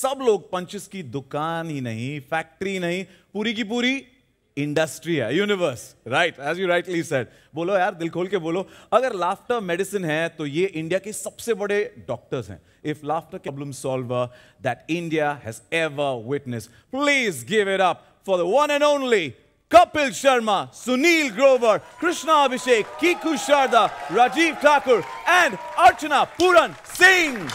सब लोग पंचेस की दुकान ही नहीं, फैक्ट्री नहीं, पूरी की पूरी इंडस्ट्री है, universe, right, as you rightly said. बोलो यार, दिल खोल के बोलो। अगर लाफ्टर मेडिसिन है तो ये इंडिया के सबसे बड़े डॉक्टर्स हैं। If laughter problem solver that India has ever witness, please give it up for the one and only Kapil Sharma, Sunil Grover, Krishna Abhishek, Kiku Sharda, Rajiv Thakur and Archana Puran Singh.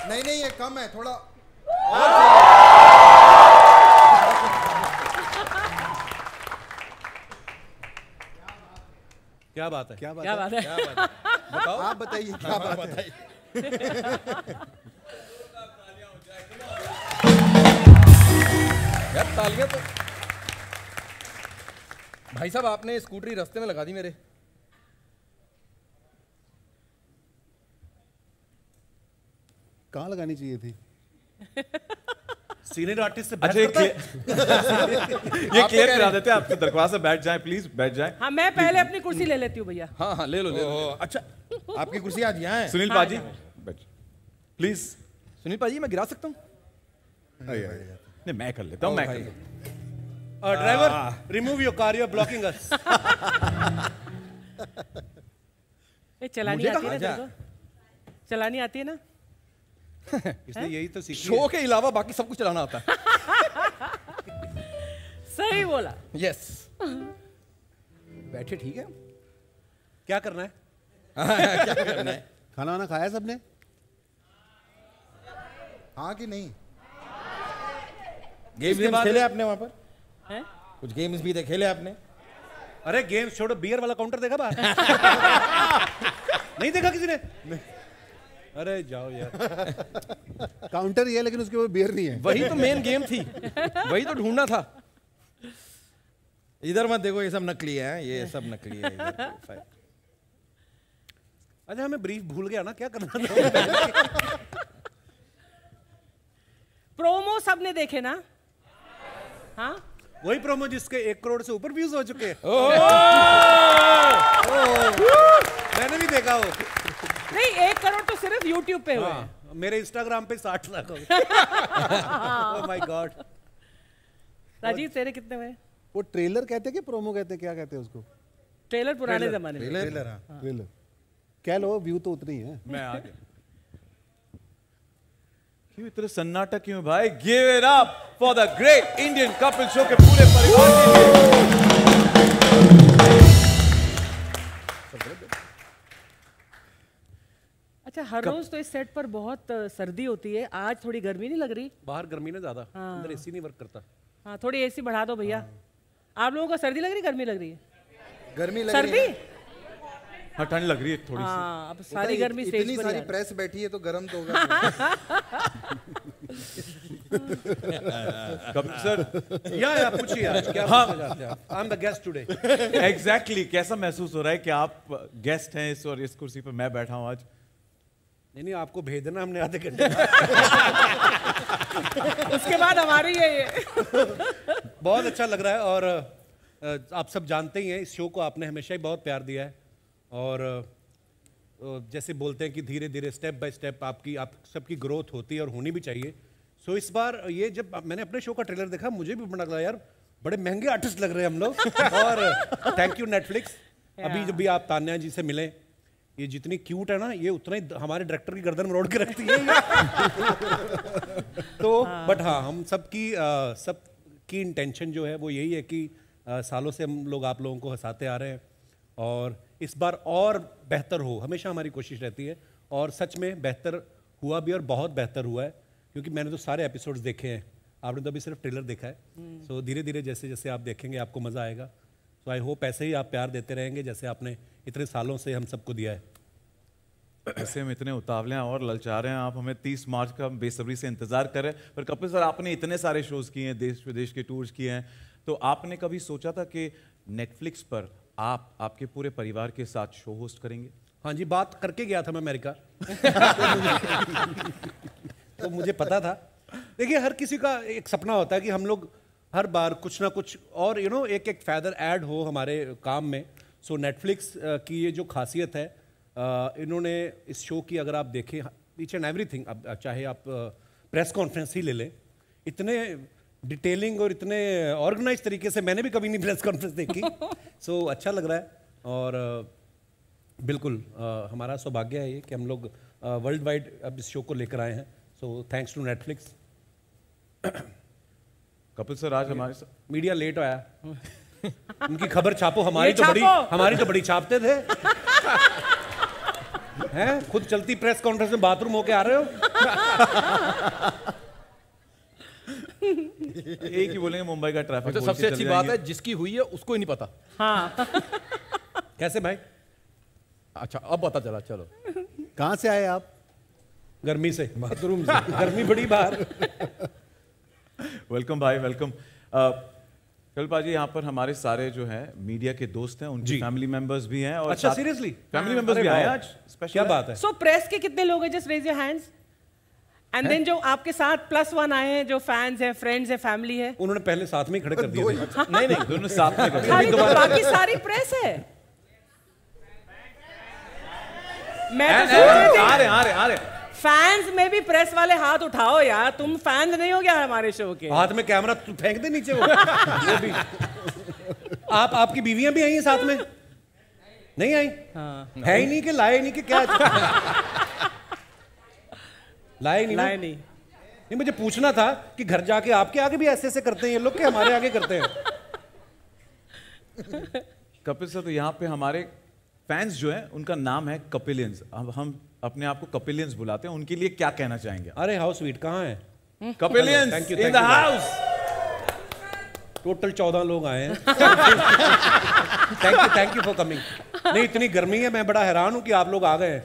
नहीं ये कम है थोड़ा। क्या बात है? क्या बात है? बताओ, आप बताइए क्या बात है? यार तालियां तो भाई साहब, आपने स्कूटरी रास्ते में लगा दी मेरे। कहाँ लगानी चाहिए थी? सीनियर आर्टिस्ट से अच्छा, ये क्लियर करा देते हैं। आपसे दरख्वास्त है, बैठ जाएं प्लीज, बैठ जाएं। हाँ, मैं पहले अपनी कुर्सी ले लेती हूँ भैया। हाँ हाँ, ले लो ले लो। अच्छा, आपकी कुर्सी आज यहाँ है? सुनील पाजी प्लीज। सुनील पाजी, मैं गिरा सकता हूँ? नहीं, मैं कर लेता हूँ, मैं कर लेता हूँ। Driver, remove your car, you are blocking us. चलानी आती है ना? चलानी आती है ना? इसने यही तो सीखी। शो के अलावा बाकी सब कुछ चलाना आता है। सही बोला। यस। बैठे ठीक है। क्या करना है? क्या करना है? खाना वाना खाया सबने? हाँ कि नहीं? गेम्स खेले आपने वहां पर? हैं? कुछ गेम्स भी थे खेले आपने? अरे गेम्स छोड़ो, बियर वाला काउंटर देखा बाहर? नहीं देखा किसी ने? अरे जाओ यार। काउंटर ये, लेकिन उसके ऊपर बियर नहीं है। वही तो मेन गेम थी, वही तो ढूंढना था। इधर मत देखो, ये सब नकली है, ये सब नकली है। अच्छा, हमें ब्रीफ भूल गया ना, क्या करना था? प्रोमो सबने देखे ना? हाँ, वही प्रोमो जिसके 1 करोड़ से ऊपर व्यूज हो चुके हैं। मैंने भी देखा वो। नहीं, 1 करोड़ तो सिर्फ YouTube पे हुए। मेरे इंस्टाग्राम पे 60 लाख हो गए। Oh my God. राजीव, तेरे कितने हुए? वो ट्रेलर कहते हैं कि प्रोमो कहते हैं, क्या कहते हैं उसको? ट्रेलर पुराने जमाने में। ट्रेलर कह लो, व्यू तो उतने ही है। मैं आ गया। क्यों इतना सन्नाटा क्यों भाई? Give it up for the great Indian Kapil show के पूरे परिवार के लिए। अच्छा, हर रोज तो इस सेट पर बहुत सर्दी होती है, आज थोड़ी गर्मी नहीं लग रही? बाहर गर्मी ना ज्यादा, अंदर एसी नहीं वर्क करता। हाँ, थोड़ी एसी बढ़ा दो भैया। आप लोगों को सर्दी लग रही, गर्मी लग रही है? गर्मी लग सर्दी? रही है। हाँ, ठंड लग रही है थोड़ी सी। हाँ, अब सारी गर्मी स्टेज पर। इतनी सारी प्रेस बैठी है तो गर्म तो होगा। कपिल सर, या पूछिए आज क्या पूछना चाहते हैं? I am the guest today. Exactly कैसा महसूस हो रहा है कि आप गेस्ट हैं इस और इस कुर्सी पर मैं बैठा हूं आज? नहीं, आपको भेजना हमने आधे घंटे। उसके बाद हमारी है ये। बहुत अच्छा लग रहा है। और आप सब जानते ही हैं, इस शो को आपने हमेशा ही बहुत प्यार दिया है। और जैसे बोलते हैं कि धीरे धीरे स्टेप बाय स्टेप आप सबकी ग्रोथ होती है और होनी भी चाहिए। सो इस बार ये जब मैंने अपने शो का ट्रेलर देखा मुझे भी बड़ा लगा यार बड़े महंगे आर्टिस्ट लग रहे हैं हम लोग। और थैंक यू नेटफ्लिक्स। अभी जब भी आप तान्या जी से मिले, ये जितनी क्यूट है ना ये उतना ही हमारे डायरेक्टर की गर्दन मरोड़ के रखती है। तो बट हाँ, हम सबकी इंटेंशन जो है वो यही है कि सालों से हम लोग आप लोगों को हंसाते आ रहे हैं और इस बार और बेहतर हो, हमेशा हमारी कोशिश रहती है। और सच में बेहतर हुआ भी और बहुत बेहतर हुआ है, क्योंकि मैंने तो सारे एपिसोड्स देखे हैं, आपने तो अभी सिर्फ ट्रेलर देखा है। सो धीरे धीरे जैसे जैसे आप देखेंगे आपको मज़ा आएगा। सो आई होप ऐसे ही आप प्यार देते रहेंगे जैसे आपने इतने सालों से हम सबको दिया है। ऐसे हम इतने उतावले हैं और ललचा रहे हैं, आप हमें 30 मार्च का बेसब्री से इंतजार कर रहे हैं। पर कपिल सर, आपने इतने सारे शोज किए हैं, देश विदेश के टूर्स किए हैं, तो आपने कभी सोचा था कि नेटफ्लिक्स पर आप आपके पूरे परिवार के साथ शो होस्ट करेंगे? हाँ जी, बात करके गया था मैं अमेरिका। तो मुझे पता था। देखिए, हर किसी का एक सपना होता है कि हम लोग हर बार कुछ ना कुछ और एक एक फैदर ऐड हो हमारे काम में। सो नेटफ्लिक्स की ये जो खासियत है, इन्होंने इस शो की अगर आप देखें ईच एंड एवरीथिंग, अब चाहे आप प्रेस कॉन्फ्रेंस ही ले लें, इतने डिटेलिंग और इतने ऑर्गेनाइज तरीके से मैंने भी कभी नहीं प्रेस कॉन्फ्रेंस देखी। सो अच्छा लग रहा है और बिल्कुल हमारा सौभाग्य है ये कि हम लोग वर्ल्ड वाइड अब इस शो को लेकर आए हैं। So thanks to Netflix. Kapil sir, आज हमारे मीडिया लेट आया, उनकी खबर छापो, हमारी तो बड़ी छापते थे। हैं, खुद चलती प्रेस कॉन्फ्रेंस में बाथरूम होके आ रहे हो। एक ही बोलेंगे, मुंबई का ट्रैफिक। तो सबसे अच्छी बात है जिसकी हुई है उसको ही नहीं पता। हाँ। कैसे भाई? अच्छा, अब पता चला। चलो, कहाँ से आए आप? गर्मी से, बाथरूम से। गर्मी बड़ी बाहर। वेलकम भाई, वेलकम। कपिल पाजी, यहाँ पर हमारे सारे जो हैं मीडिया के दोस्त हैं, उनकी फैमिली मेंबर्स भी हैं। और अच्छा, सीरियसली फैमिली मेंबर्स भी आए आज। स्पेशल क्या बात है। सो प्रेस के कितने लोग हैं? Just raise your hands. And then जो आपके साथ +1 आए हैं, जो फैंस हैं, फ्रेंड्स हैं, फैमिली है। उन्होंने पहले साथ में ही खड़े कर दिए थे। नहीं, दोनों साथ में कर खाली तो बाकी सारी प्रेस है। मैं तो सोच रही थी आ रहे फैंस में भी प्रेस वाले हाथ उठाओ यार, तुम फैंस नहीं हो क्या हमारे शो के? हाथ में कैमरा फेंक दे नीचे वो। ये भी। आपकी बीवियां भी आई हैं साथ में? नहीं आई? हाँ। है ही नहीं कि लाए नहीं कि क्या? लाए नहीं। नहीं, मुझे पूछना था कि घर जाके आपके आगे भी ऐसे ऐसे करते हैं ये लोग कि हमारे आगे करते हैं? कपिल सर, तो यहाँ पे हमारे फैंस जो है उनका नाम है कपिलियंस। अब हम अपने आप को कपिलियंस बुलाते हैं, उनके लिए क्या कहना चाहेंगे? अरे हाउ स्वीट, कहाँ है कपिलियंस इन द हाउस। टोटल 14 लोग आए हैं। Thank you for coming. नहीं, इतनी गर्मी है, मैं बड़ा हैरान हूँ कि आप लोग आ गए हैं।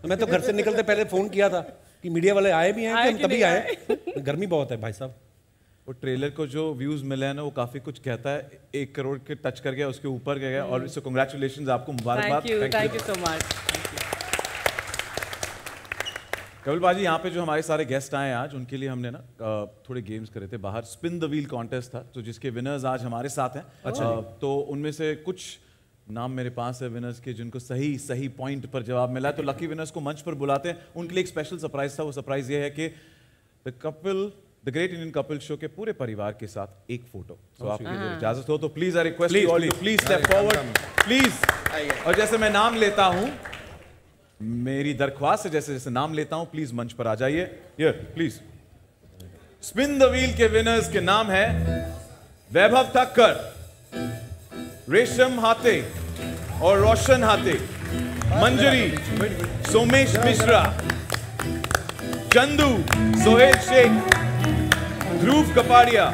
तो मैं तो घर से निकलते पहले फोन किया था कि मीडिया वाले आए भी हैं कि हम तभी आए। गर्मी बहुत है भाई साहब। वो ट्रेलर को जो व्यूज मिले हैं ना, वो काफी कुछ कहता है। 1 करोड़ के टच कर गया, उसके ऊपर गया। और इससे कांग्रेचुलेशंस, आपको मुबारकबाद। Thank you so much. Kapil बाजी, यहाँ पे जो हमारे सारे गेस्ट आए हैं आज, उनके लिए हमने ना थोड़े गेम्स करे थे बाहर। स्पिन द व्हील कॉन्टेस्ट था, तो जिसके विनर्स आज हमारे साथ हैं। अच्छा। तो उनमें से कुछ नाम मेरे पास है विनर्स के, जिनको सही पॉइंट पर जवाब मिला है। तो लकी विनर्स को मंच पर बुलाते हैं। उनके लिए एक स्पेशल सरप्राइज था। वो सरप्राइज ये है कि the great Indian Kapil show के पूरे परिवार के साथ एक फोटो। तो आपकी अगर इजाजत हो तो please I request you all to please step forward, please. और जैसे मैं नाम लेता हूं, मेरी दरख्वास्त है, जैसे जैसे नाम लेता हूं, प्लीज मंच पर आ जाइए। Here please. Spin the wheel के विनर्स के नाम है वैभव ठक्कर, रेशम हाथे और रोशन हाथे, मंजरी, सोमेश मिश्रा, चंदू, सोहेल शेख, ध्रुव कपाड़िया,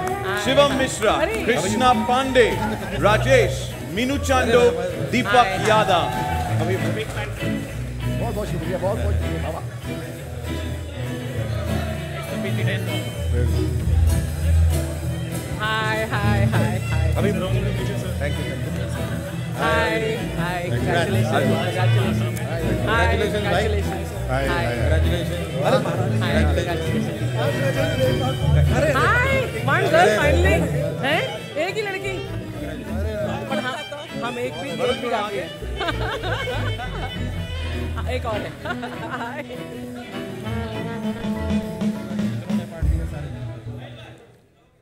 शिवम मिश्रा, कृष्णा पांडे, राजेश, मीनू चांडो, दीपक यादव। बहुत शुक्रिया, बहुत शुक्रिया। हाय। अभी thank you. Hi, congratulations. Hi, one girl finally, हैं? एक ही लड़की। पर हम एक भी आगे। एक और है।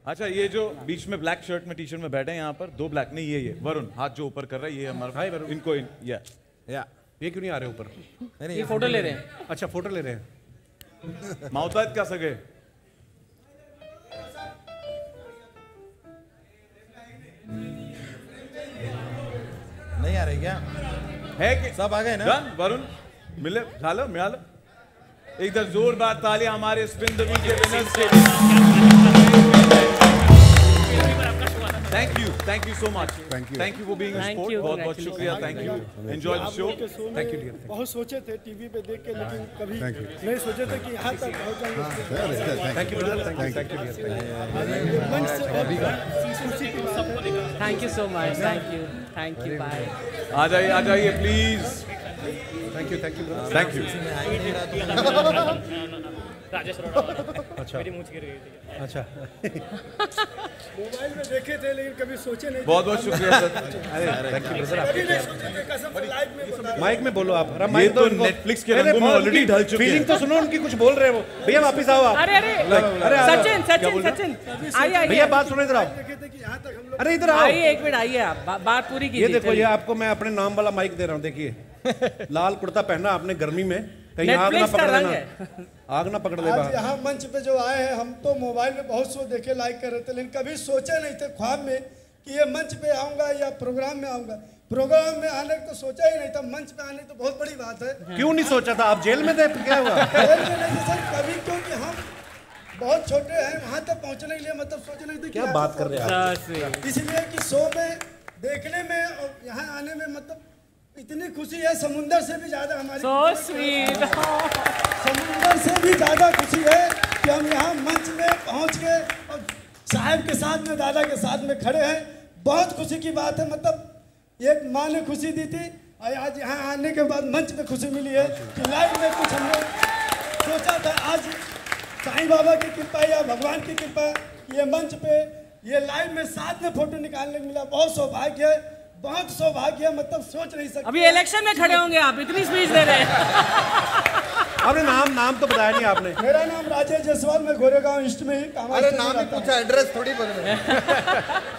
अच्छा, ये जो बीच में ब्लैक शर्ट में टी शर्ट में बैठे हैं यहाँ पर, 2 ब्लैक नहीं, ये वरुण हाथ जो ऊपर कर रहा है, ये हमारा भाई वरुण। इनको या ये क्यों नहीं आ रहे ऊपर? ये फोटो ले रहे हैं। अच्छा, फोटो ले रहे हैं। माउताज का सगे नहीं आ रही क्या? है कि सब आ गए ना? डन वरुण मिले झालं मिळालं एकदम जोरदार तालियां हमारे स्पिन द वीक के विनर्स के लिए। Thank you so much. Thank you for being a sport. बहुत बहुत शुक्रिया। Thank you. Enjoy the show. Thank you dear. बहुत सोचे थे टीवी पे देख के, लेकिन कभी नहीं सोचे थे कि यहाँ तक पहुँच जाएंगे। Thank you brother. Thank you dear. Thank you so much. Thank you bye. आ जाइए please. Thank you brother. Thank you. अच्छा अच्छा। मोबाइल में देखे थे लेकिन कभी सोचे नहीं थे। बहुत बहुत शुक्रिया सर। Thank you brother. कभी नहीं सोचे थे, कसम से लाइव में बता रहा हूं। माइक में बोलो आप। ये तो नेटफ्लिक्स के रंगों में ऑलरेडी ढल चुके हैं। फीलिंग तो सुनो उनकी, कुछ बोल रहे हैं वो। भैया वापस आओ आप। अरे सचिन आइए भैया बात सुनो, इधर आओ। देखे थे कि यहाँ तक हम लोग अरे इधर आओ। आइए, एक मिनट आइए, आप बात पूरी ये कीजिए। देखो, ये आपको मैं अपने नाम वाला माइक दे रहा हूँ। देखिए, लाल कुर्ता पहना आपने गर्मी में, कहीं आग ना Netflix का पकड़ रंग देना, आग ना पकड़ दे आज बाहर। यहाँ मंच पे जो आए हैं, हम तो मोबाइल में बहुत शो देखे, लाइक कर रहे थे, लेकिन कभी सोचे नहीं थे ख्वाब में कि ये मंच पे आऊंगा या प्रोग्राम में आऊंगा। प्रोग्राम में आने को तो सोचा ही नहीं था, मंच पे आने तो बहुत बड़ी बात है। क्यों नहीं सोचा था? आप जेल में थे, क्या हुआ? जेल में नहीं सर, कभी, क्योंकि हम बहुत छोटे हैं, वहाँ तक पहुँचने के लिए मतलब सोचे नहीं थे कि क्या यहाँ बात तक कर रहे हैं आप? इसलिए कि शो में देखने में और यहाँ आने में मतलब इतनी खुशी है, समुंदर से भी ज्यादा हमारी So sweet. समुंदर से भी ज्यादा खुशी है कि हम यहाँ मंच में पहुँच के और साहब के साथ में, दादा के साथ में खड़े हैं। बहुत खुशी की बात है। मतलब एक माँ ने खुशी दी थी और आज यहाँ आने के बाद मंच में खुशी मिली है कि लाइव में कुछ हमने सोचा था। आज साईं बाबा की कृपा या भगवान की कृपा, ये मंच पे ये लाइव में साथ में फोटो निकालने को मिला। बहुत सौभाग्य है, बहुत सौभाग्य है, मतलब सोच नहीं सकते। अभी इलेक्शन में खड़े होंगे आप, इतनी स्पीच दे रहे हैं। आपने नाम तो बताया नहीं आपने। मेरा नाम राजेश जायसवाल, मैं गोरेगांव ईस्ट में ही काम। अरे नाम ही पूछा, एड्रेस थोड़ी बदले।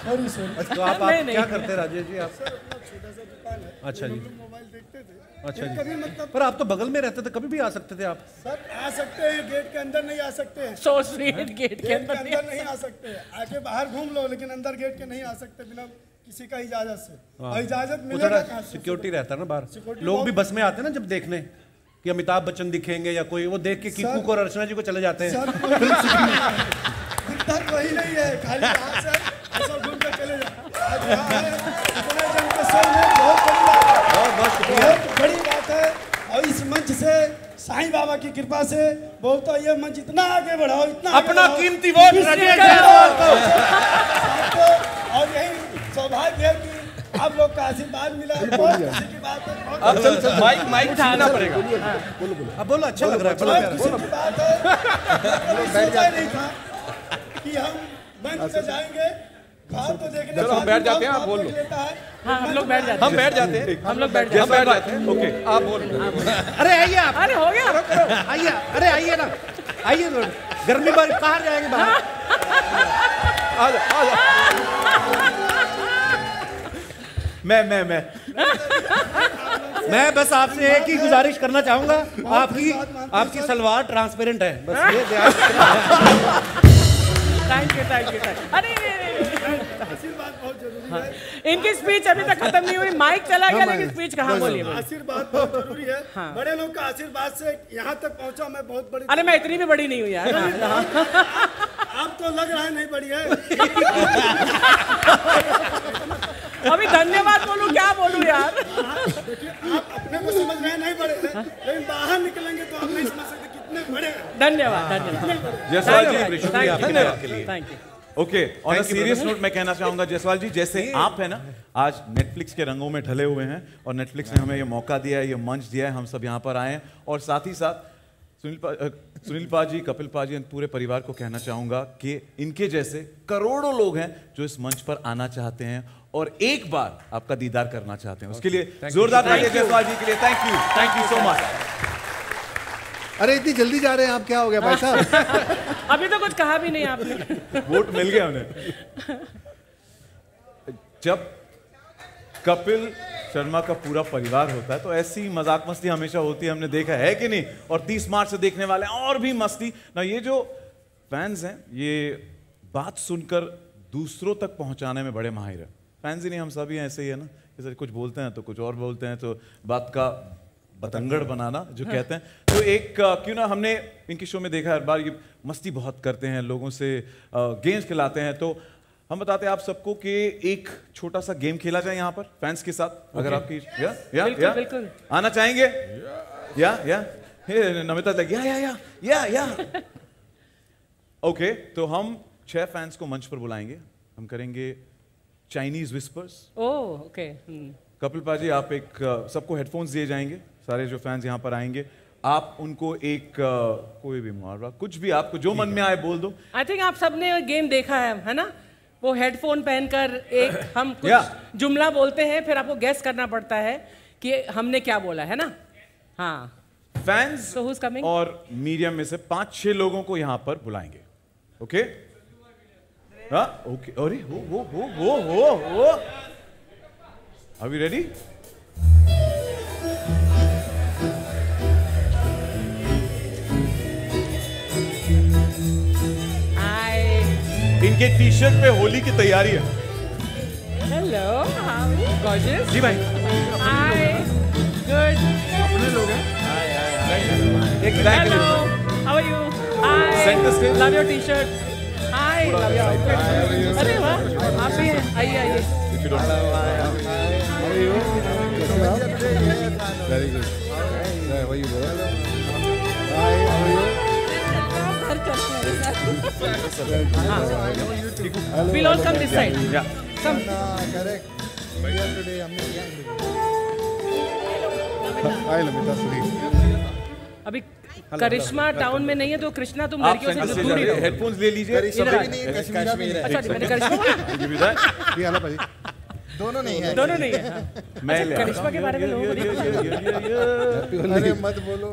सॉरी तो आप नहीं। क्या करते राजेश जी? आप छोटा सा दुकान है, अच्छा जी। मोबाइल देखते थे। अच्छा जी। कभी मतलब पर आप तो बगल में रहते थे, कभी भी आ सकते थे आप। सर आ सकते हैं, गेट के अंदर नहीं आ सकते हैं। So sweet, गेट के गेट के अंदर अंदर नहीं आ सकते हैं। आके बाहर घूम लो, लेकिन अंदर गेट के नहीं आ सकते बिना किसी का इजाजत से। और इजाजत वो मिलेगा थोड़ा कहाँ से? सिक्योरिटी रहता है ना बाहर। Security लोग भी बहुत- बस में आते हैं ना जब देखने कि अमिताभ बच्चन दिखेंगे या कोई, वो देख के कीकू को और अर्चना जी को चले जाते हैं। सर दिक्कत वही नहीं है, खाली यहाँ से ऐसा घूम के चले जाओ। आज यहाँ आए, इतने जन के शो में बहुत बड़ी बात है। बहुत बड़ी बात है। और इस मंच से साईं बाबा की कृपा से बहुत, तो ये मंच इतना आगे बढ़ाओ, इतना आगे अपना बढ़ाओ। कीमती वोट राजेश जायसवाल को। आपको और यही सौभाग्य है कि आप लोग का आशीर्वाद मिला। बहुत खुशी की बात है। बहुत अब चल माइक छीनना पड़ेगा। अब बोलो, अच्छा लग रहा है। बोलो बहुत प्यारे। खुशी की बात है। कभी सोचा नहीं था कि हम मंच पे जाएंगे। ख्वाब तो देखने चलो, हम बैठ जाते हैं, आप बोल लो। लेता है। हाँ, हम लोग बैठ जाते हैं। हम बैठ जाते हैं। ओके, आप बोल। अरे आइए आप, अरे हो गया। आइए। अरे आइए ना, आइए। गर्मी बार बाहर जाएंगे बाहर। आ जा। मैं बस आपसे एक ही गुजारिश करना चाहूंगा, आपकी सलवार ट्रांसपेरेंट है, बस ये ध्यान रखना। Thank you. अरे आशीर्वाद बहुत जरूरी है। इनकी स्पीच अभी तक खत्म नहीं हुई, माइक चला गया लेकिन स्पीच कहाँ बोलिए। आशीर्वाद बहुत जरूरी है। बड़े लोग का आशीर्वाद से यहाँ तक पहुँचा मैं, बहुत बड़ी। अरे मैं इतनी भी बड़ी नहीं हुई यार। आप तो लग रहा है नहीं बड़ी है। अभी धन्यवाद बोलूं, क्या बोलूं यार। देखिए, आप अपने को समझ रहे हैं नहीं बड़े हैं, लेकिन बाहर निकलेंगे तो आप नहीं समझ सकते कितने बड़े हैं। धन्यवाद। जयसवाल जी, शुक्रिया आपके धन्यवाद के लिए। Thank you. Okay, on a serious note मैं कहना चाहूंगा जयसवाल जी, जैसे आप है ना आज नेटफ्लिक्स के रंगों में ढले हुए हैं और नेटफ्लिक्स ने हमें ये मौका दिया है, ये मंच दिया है, हम सब यहाँ पर आए हैं। और साथ ही साथ सुनील पाजी, कपिल पाजी, पूरे परिवार को कहना चाहूंगा कि इनके जैसे करोड़ों लोग हैं जो इस मंच पर आना चाहते हैं और एक बार आपका दीदार करना चाहते हैं। उसके लिए जोरदार तालियां जायसवाल जी के लिए। Thank you so much. अरे इतनी जल्दी जा रहे हैं आप, क्या हो गया भाई साहब? अभी तो कुछ कहा भी नहीं आपने। वोट मिल गया उन्हें। जब कपिल शर्मा का पूरा परिवार होता है तो ऐसी मजाक मस्ती हमेशा होती है, हमने देखा है कि नहीं? और 30 मार्च से देखने वाले हैं और भी मस्ती ना। ये जो फैंस हैं ये बात सुनकर दूसरों तक पहुंचाने में बड़े माहिर हैं। फैंस ही नहीं, हम सभी ऐसे ही है ना, जैसे कुछ बोलते हैं तो कुछ और बोलते हैं, तो बात का बतंगड़ बनाना जो कहते हैं। तो एक क्यों ना, हमने इनके शो में देखा हर बार ये मस्ती बहुत करते हैं, लोगों से गेम्स खिलाते हैं। तो हम बताते हैं आप सबको कि एक छोटा सा गेम खेला जाए यहाँ पर फैंस के साथ। अगर आपकी बिल्कुल। आना चाहेंगे? नमिता लगी या ओके। तो हम 6 फैंस को मंच पर बुलाएंगे। हम करेंगे चाइनीज विस्पर्स। ओके। कपिल पाजी आप एक सबको हेडफोन्स दिए जाएंगे। सारे जो फैंस यहाँ पर आएंगे आप उनको एक कोई भी मुहावरा, कुछ भी आपको जो मन में आए बोल दो। आई थिंक आप सबने गेम देखा है ना? वो हेडफोन पहनकर एक हम कुछ जुमला बोलते हैं, फिर आपको गेस करना पड़ता है कि हमने क्या बोला है ना। हाँ, फैंस So who's coming? और मीडियम में से 5-6 लोगों को यहाँ पर बुलाएंगे। Okay okay. अरे हो आर वी रेडी? इनके टी शर्ट पे होली की तैयारी है। हेलो, गॉर्जियस जी भाई। Hi, good. अपने लोग हैं। Hello, how are you? Hi, Center stage. Love your T-shirt. Hi, love your outfit. अरे वाह, आप भी हैं। आइए। Very good. We'll all come this side. Yeah. Come. Correct. Today हमने किया। हाय नमिता सुनील। अभी करिश्मा टाउन में नहीं है तो कृष्णा तुम आप लड़कियों सेंटर से से दूर ही रहो। हेडफोन्स ले लीजिए। इधर आ। नहीं, कश्मीरा भी नहीं। अच्छा, मैंने करिश्मा बोला? ये आला भाई। दोनों नहीं है। दोनों नहीं है। हाँ। मैं ले करिश्मा के बारे में लोगों को नहीं अरे मत बोलो।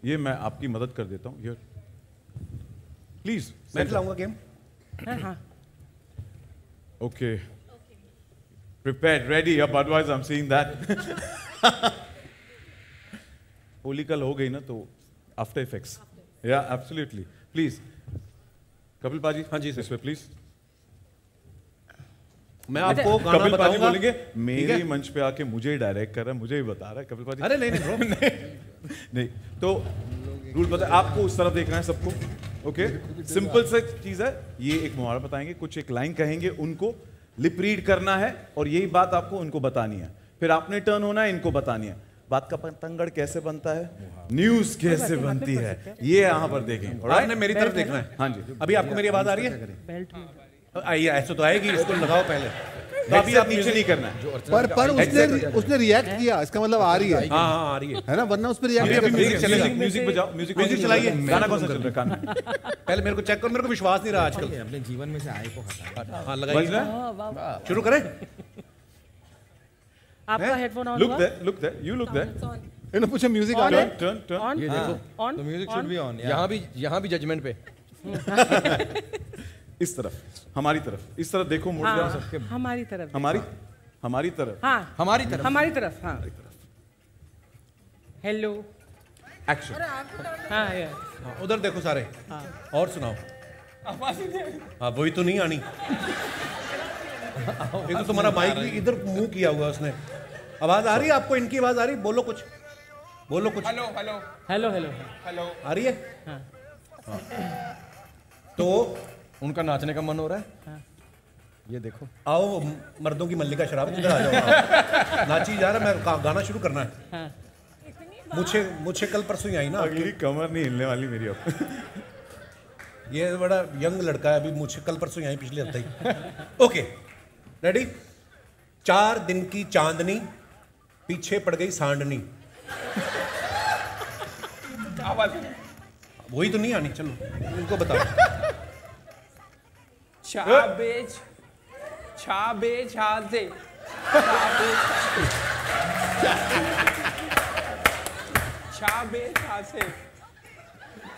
ये मैं आपकी मदद कर देता हूँ। प्लीज मैं खिलाऊंगा गेम। हाँ। Okay, prepared, ready. Up, otherwise I'm seeing that. Holi कल हो गई ना तो आफ्टर इफेक्ट्स। या एब्सोल्युटली। प्लीज कपिल पाजी। हाँ जी, इस पे प्लीज। मैं आपको गाना कपिल पाजी बताऊंगा। बोलेंगे मेरे है? मंच पे आके मुझे ही डायरेक्ट कर रहा है, मुझे ही बता रहा है कपिल पाजी। अरे नहीं ब्रो। नहीं तो रूल पता है आपको, उस तरफ देखना है सबको। ओके, सिंपल सा चीज है। ये एक मुहावरा बताएंगे, कुछ एक लाइन कहेंगे, उनको लिप रीड करना है और यही बात आपको उनको बतानी है। फिर आपने टर्न होना है, इनको बतानी है। बात का पतंगड़ कैसे बनता है, न्यूज कैसे बनती है, ये यहाँ पर देखें। आपने मेरी तरफ देखना है। हाँ जी। अभी आपको मेरी आवाज आ रही है? बेल्ट में। आइए, ऐसे तो आएगी, इसको लगाओ पहले। तो अभी आप नीचे नहीं करना है। पर उसने रिएक्ट किया, इसका मतलब आ रही है। हाँ आ रही है। है ना, वरना उस पर रिएक्ट अभी नहीं म्यूजिक करते। चलेगा। म्यूजिक बजाओ, म्यूजिक चलाइए। गाना कौन सा चल रहा है कान में? पहले मेरे को चेक करो, मेरे को विश्वास नहीं रहा आजकल। अपने जीवन में से आय को हटा। हाँ बज लगाइए, रहा है? शुरू करें। आपका हेडफोन ऑन लुक हुआ? There, look there, you look there. इन्होंने पूछा म्यूजिक On आ रहा है? है। Turn turn. ऑन? ये देखो। ऑन? तो म्यूजिक शुड बी ऑन। यहाँ भी जजमेंट पे इस तरफ, हमारी तरफ, इस तरफ देखो, मुड़ जाओ सबके। हाँ, हमारी तरफ। हमारी तरफ। हाँ, हमारी तरफ हमारी तरफ। हाँ, हेलो। एक्शन। हाँ, ये। हाँ, उधर देखो सारे। और सुनाओ। हाँ वही तो नहीं आनी। ये तो तुम्हारा माइक भी इधर मुंह किया हुआ उसने। आवाज आ रही है आपको? इनकी आवाज आ रही है? बोलो कुछ, बोलो कुछ। Hello hello hello hello. Hello. आ रही है? हाँ। तो उनका नाचने का मन हो रहा है। हाँ। ये देखो, आओ मर्दों की मल्लिका शराब, इधर आ जाओ। नाची जा रहा है, मैं गाना शुरू करना है। हाँ। मुझे कल परसों ही आई ना। अगली कमर नहीं हिलने वाली मेरी अब। ये बड़ा यंग लड़का है, अभी मुझे कल परसों ही आई, पिछले हफ्ते ही। Okay ready. 4 दिन की चांदनी, पीछे पड़ गई सांडनी। वही तो नहीं आनी, चलो इनको बताओ।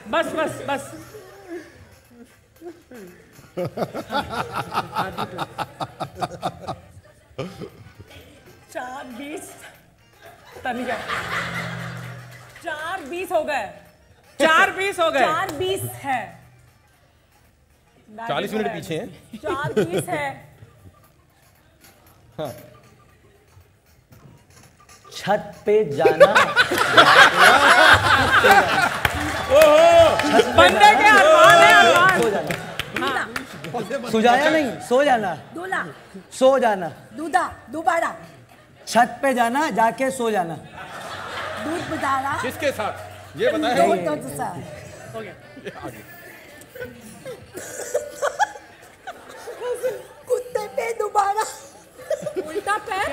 बस बस बस। चार 20 तनिका 4-20 हो गए। 4-20 हो गए। 4-20 है। 40 मिनट पीछे हैं। 4-20 है। हाँ। छत पे जाना। बंदे के अरमान है, अरमान। सुजाया नहीं, सो जाना। दूल्हा। सो जाना। दूधा। दोबारा। छत पे जाना, जाके सो जाना। दूध पिलाना। किसके साथ? ये बताएं। हो गया। कुत्ते पे दोबारा। उल्टा पैर।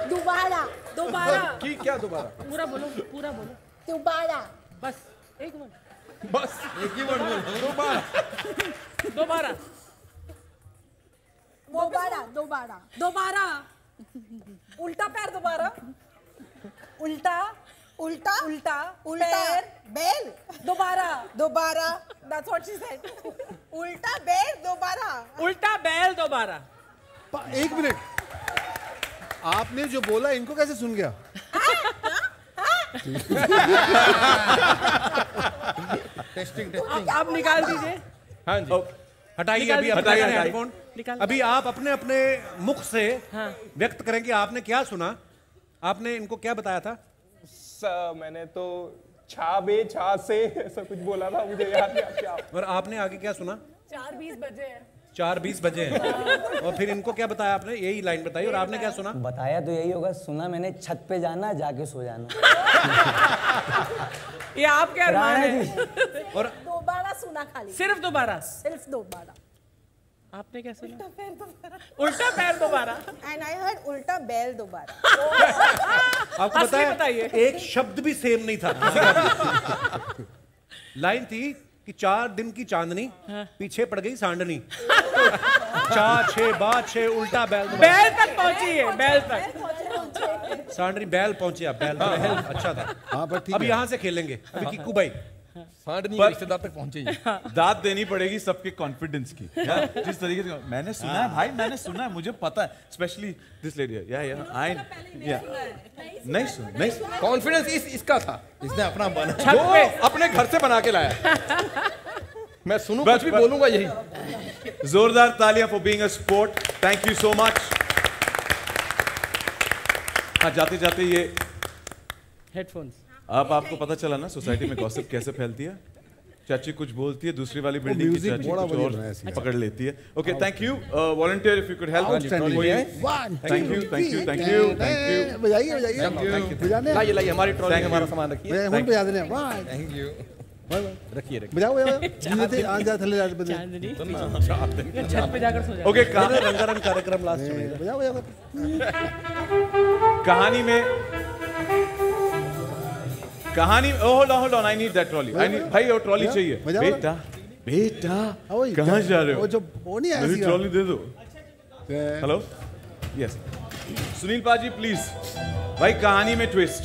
दोबारा। दोबारा। की क्या दोबारा? पूरा बोलो, पूरा बोलो। दोबारा। बस एक मिनट। बस एक ही वर्ड बोलो। दोबारा। दोबारा। दोबारा। दोबारा। दोबारा। उल्टा पैर दोबारा। उल्टा। उल्टा। उल्टा। उल्टा। बैल। दोबारा। दोबारा। That's what she said. उल्टा बैल दोबारा। उल्टा बैल दोबारा। एक मिनट, आपने जो बोला इनको कैसे सुन गया? टेस्टिंग आप निकाल दीजिए। हाँ जी। हटाइए निकाल अभी दीजिए। अपने निकाल हेडफोन। निकाल। अभी आप अपने अपने मुख से व्यक्त करें कि आपने क्या सुना। आपने इनको क्या बताया था? मैंने तो छा बे छा से ऐसा कुछ बोला था, मुझे याद नहीं क्या। और आपने आगे क्या सुना? 4:20 बजे हैं। 4:20 बजे हैं। और फिर इनको क्या बताया आपने? यही लाइन बताई। और आपने क्या सुना? बताया तो यही होगा, सुना मैंने छत पे जाना, जाके सो जाना। ये आपके अरमान है। और दोबारा सुना खाली। सिर्फ दोबारा। सिर्फ दोबारा। आपने क्या सुना? उल्टा पैर दोबारा। उल्टा पैर दोबारा। And I heard उल्टा बैल दोबारा। आपको पता है, एक शब्द भी सेम नहीं था। लाइन थी कि 4 दिन की चांदनी, पीछे पड़ गई सांडनी। 4 6 बाद 6 उल्टा बैल बैल तक पहुंची है। बैल तक। सांडनी बैल पहुंचे। आप बैल अच्छा था। हाँ पर ठीक अब है। यहाँ से खेलेंगे। अभी किक्कू भाई सांडनी के रिश्तेदार तक पहुंचे ही। दाद देनी पड़ेगी सबके कॉन्फिडेंस की। जिस तरीके से मैंने सुना है भाई, मैंने सुना है, मुझे पता है। Specially this lady. आई नहीं सुन। कॉन्फिडेंस इसका था, इसने अपना बना जो अपने घर से बना के लाया। मैं सुनूं कुछ भी बोलूंगा यही। जोरदार तालियां for being a sport. Thank you so much. हाँ, जाते जाते ये हेडफोन्स। अब आपको पता चला ना सोसाइटी में गॉसिप कैसे फैलती है। चाची कुछ बोलती है, दूसरी वाली बिल्डिंग की म्यूजिक चाची बड़ा कुछ बढ़िया और बनाया इसने। पकड़ लेती है। Okay, thank you. Volunteer if you could help. One, two, thank you, thank you, thank you, thank you. बजाइए बजाइए बजाने। लाइए लाइए, हमारी ट्रॉली में हमारा सामान रखिए। बजाइए बजा देने। Thank you. रखिए बजाओ बजाओ। जिन्हें थे आज जा थले रात बजे। चांदनी छत पे जाकर सो जाए। ओके, रंगारंग कार्यक्रम लास्ट में। बजाओ बजाओ। कहानी hold on, I need that trolley. I need भाई, वो ट्रॉली चाहिए। बजाओ। बेटा बेटा ओए, कहाँ जा रहे हो? वो जो वो नहीं आया मेरी सीगा। ट्रॉली दे दो। हेलो, यस सुनील पाजी प्लीज। भाई कहानी में ट्विस्ट,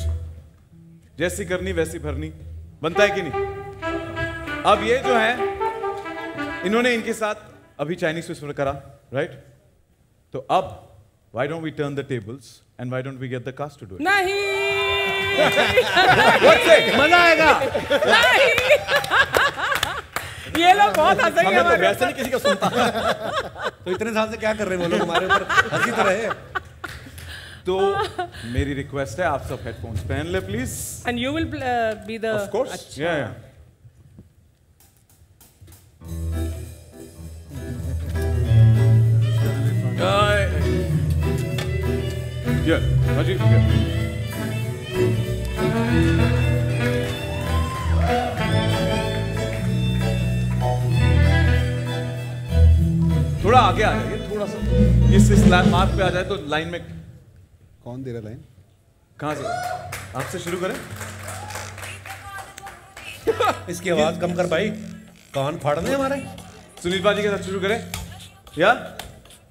जैसी करनी वैसी भरनी, बनता है कि नहीं? अब ये जो है, इन्होंने इनके साथ अभी चाइनीज फिश करा, राइट? तो अब why don't we turn the tables and why don't we get the cast to do it? नहीं। मजा आएगा। नहीं। ये लोग बहुत हंसेंगे हमें तो हमारे वैसे नहीं किसी का सुनता। तो इतने साल से क्या कर रहे हैं वो लोग हमारे ऊपर? हंसी तो रहे। तो मेरी रिक्वेस्ट है, आप सब हेडफोन्स पहन ले please. And you will be the. Of course. अच्छा। Yeah. Yeah. Ajit, yeah. थोड़ा आगे आ जाइए, थोड़ा सा इस मार्क पे आ जाए तो लाइन में। कौन दे रहा लाइन? कहाँ से? आपसे शुरू करें? इसकी आवाज कम कर भाई, कान फाड़ दे हमारे। सुनील बाजी के साथ शुरू करें। या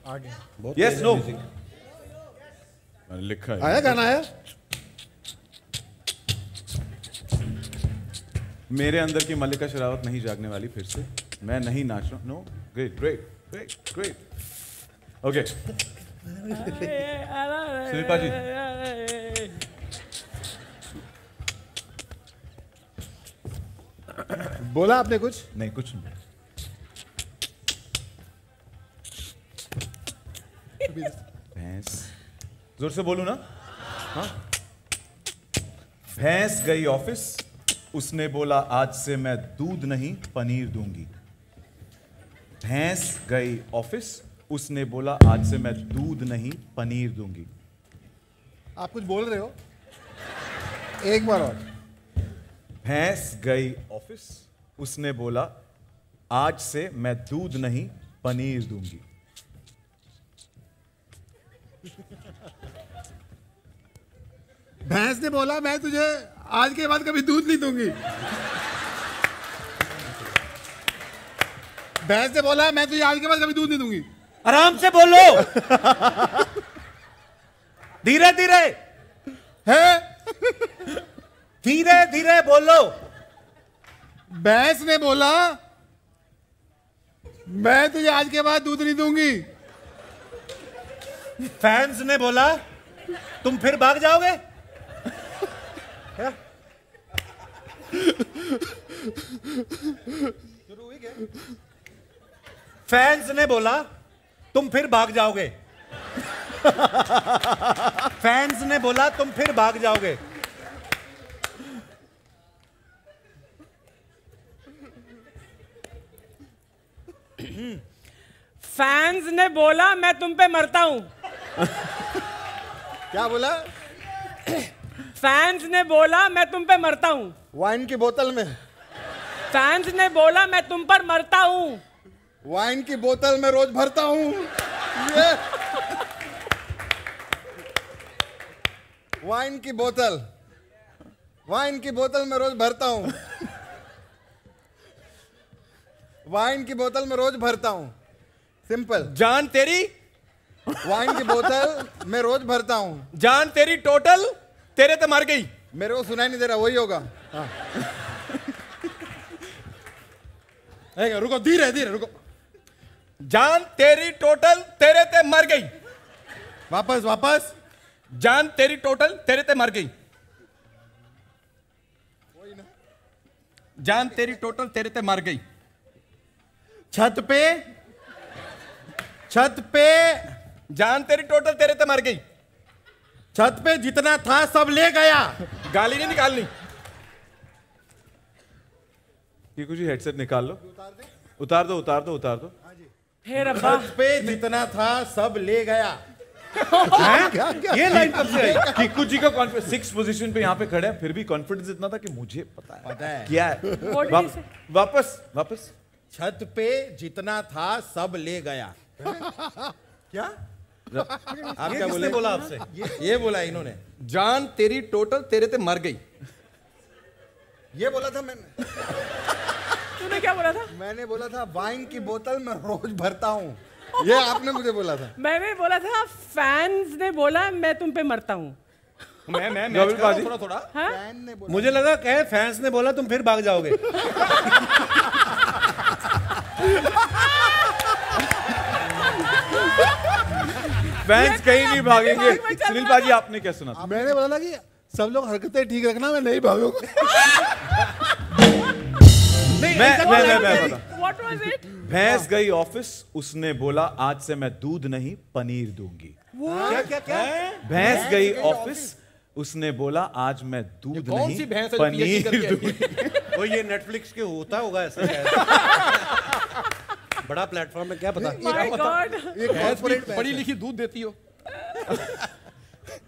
आगे यस नो मैंने लिखा है आया गाना आया मेरे अंदर की मल्लिका शेरावत नहीं जागने वाली फिर से मैं नहीं नाच रहा no great great great great okay Sunita ji बोला आपने कुछ नहीं कुछ नहीं भैंस जोर से बोलू ना हाँ भैंस गई ऑफिस उसने बोला आज से मैं दूध नहीं पनीर दूंगी भैंस गई ऑफिस उसने बोला आज से मैं दूध नहीं पनीर दूंगी आप कुछ बोल रहे हो एक बार और भैंस गई ऑफिस उसने बोला आज से मैं दूध नहीं पनीर दूंगी भैंस ने बोला मैं तुझे आज के बाद कभी दूध नहीं दूंगी भैंस ने बोला मैं तुझे आज के बाद कभी दूध नहीं दूंगी आराम से बोलो धीरे धीरे है धीरे धीरे बोलो भैंस ने बोला मैं तुझे आज के बाद दूध नहीं दूंगी फैंस ने बोला तुम फिर भाग जाओगे फैंस ने बोला तुम फिर भाग जाओगे फैंस ने बोला तुम फिर भाग जाओगे फैंस ने बोला मैं तुम पे मरता हूं क्या बोला फैंस ने बोला मैं तुम पे मरता हूं वाइन की बोतल में फैंस ने बोला मैं तुम पर मरता हूं वाइन की बोतल में रोज भरता हूं ये वाइन की बोतल में रोज भरता हूं वाइन की बोतल में रोज भरता हूं सिंपल जान तेरी वाइन की बोतल में रोज भरता हूं जान तेरी टोटल तेरे तो मर गई मेरे को सुनाई नहीं दे रहा वही होगा रुको धीरे धीरे रुको जान तेरी टोटल तेरे ते मर गई वापस वापस जान तेरी टोटल तेरे ते मर गई जान तेरी टोटल तेरे ते मर गई छत पे जान तेरी टोटल तेरे ते मर गई छत पे जितना था सब ले गया गाली नहीं निकालनी ये कुछ हेडसेट निकाल लो उतार दो उतार दो उतार दो हे रब्बा छत पे जितना था सब ले गया ये लाइन कब से आई किक्कू जी का कॉन्फिडेंस 6 पोजीशन पे यहाँ पे खड़े हैं फिर भी कॉन्फिडेंस इतना था कि मुझे पता है क्या है वापस वापस छत पे जितना था सब ले गया क्या आप क्या बोले बोला आपसे ये बोला इन्होंने जान तेरी टोटल तेरे ते मर गई ये बोला था मैंने तूने क्या बोला था मैंने बोला था वाइन की बोतल में रोज भरता हूं ये आपने मुझे बोला था मैंने बोला था फैंस ने बोला मैं तुम पे मरता हूं मैं थोड़ा थोड़ा फैन ने बोला मुझे लगा कहे फैंस ने बोला तुम फिर भाग जाओगे फैंस कहीं नहीं भागेंगे सुनील पाजी आपने क्या सुना था मैंने बोला ना कि सब लोग हरकतें ठीक रखना मैं नहीं भागूंगा मैं व्हाट वाज इट भैंस गई ऑफिस उसने बोला आज से मैं दूध नहीं पनीर दूंगी क्या क्या क्या भैंस गई ऑफिस उसने बोला आज मैं दूध कौन नहीं सी भैंस है जो PhD पनीर करके आई दूंगी वो ये नेटफ्लिक्स के होता होगा ऐसा शायद बड़ा प्लेटफॉर्म है क्या पता माय गॉड भैंस भी पढ़ी लिखी दूध देती हो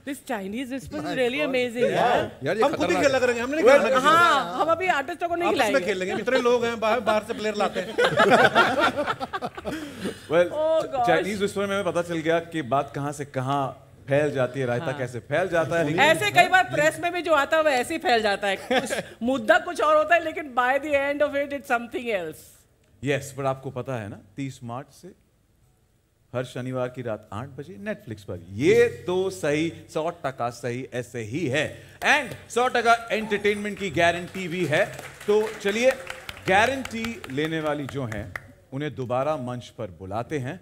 this Chinese whisper is really amazing यार यार हम खुद ही खेल रहे हैं हमने नहीं खेलना हाँ हम अभी आर्टिस्टों को नहीं आपस में खिलाएंगे खेल लेंगे इतने लोग हैं बाहर से प्लेयर लाते हैं well Oh gosh. Chinese whisper में हमें पता चल गया कि बात कहां से कहां फैल जाती है रायता कैसे फैल जाता है ऐसे कई बार प्रेस में भी जो आता है वो ऐसे ही फैल जाता है मुद्दा कुछ और होता है लेकिन by the end of it it's something else yes पर आपको पता है ना 30 मार्च से हर शनिवार की रात 8 बजे नेटफ्लिक्स पर। ये तो सही, 100% सही ऐसे ही है, एंड 100% एंटरटेनमेंट की गारंटी भी है। तो चलिए गारंटी लेने वाली जो हैं उन्हें दोबारा मंच पर बुलाते हैं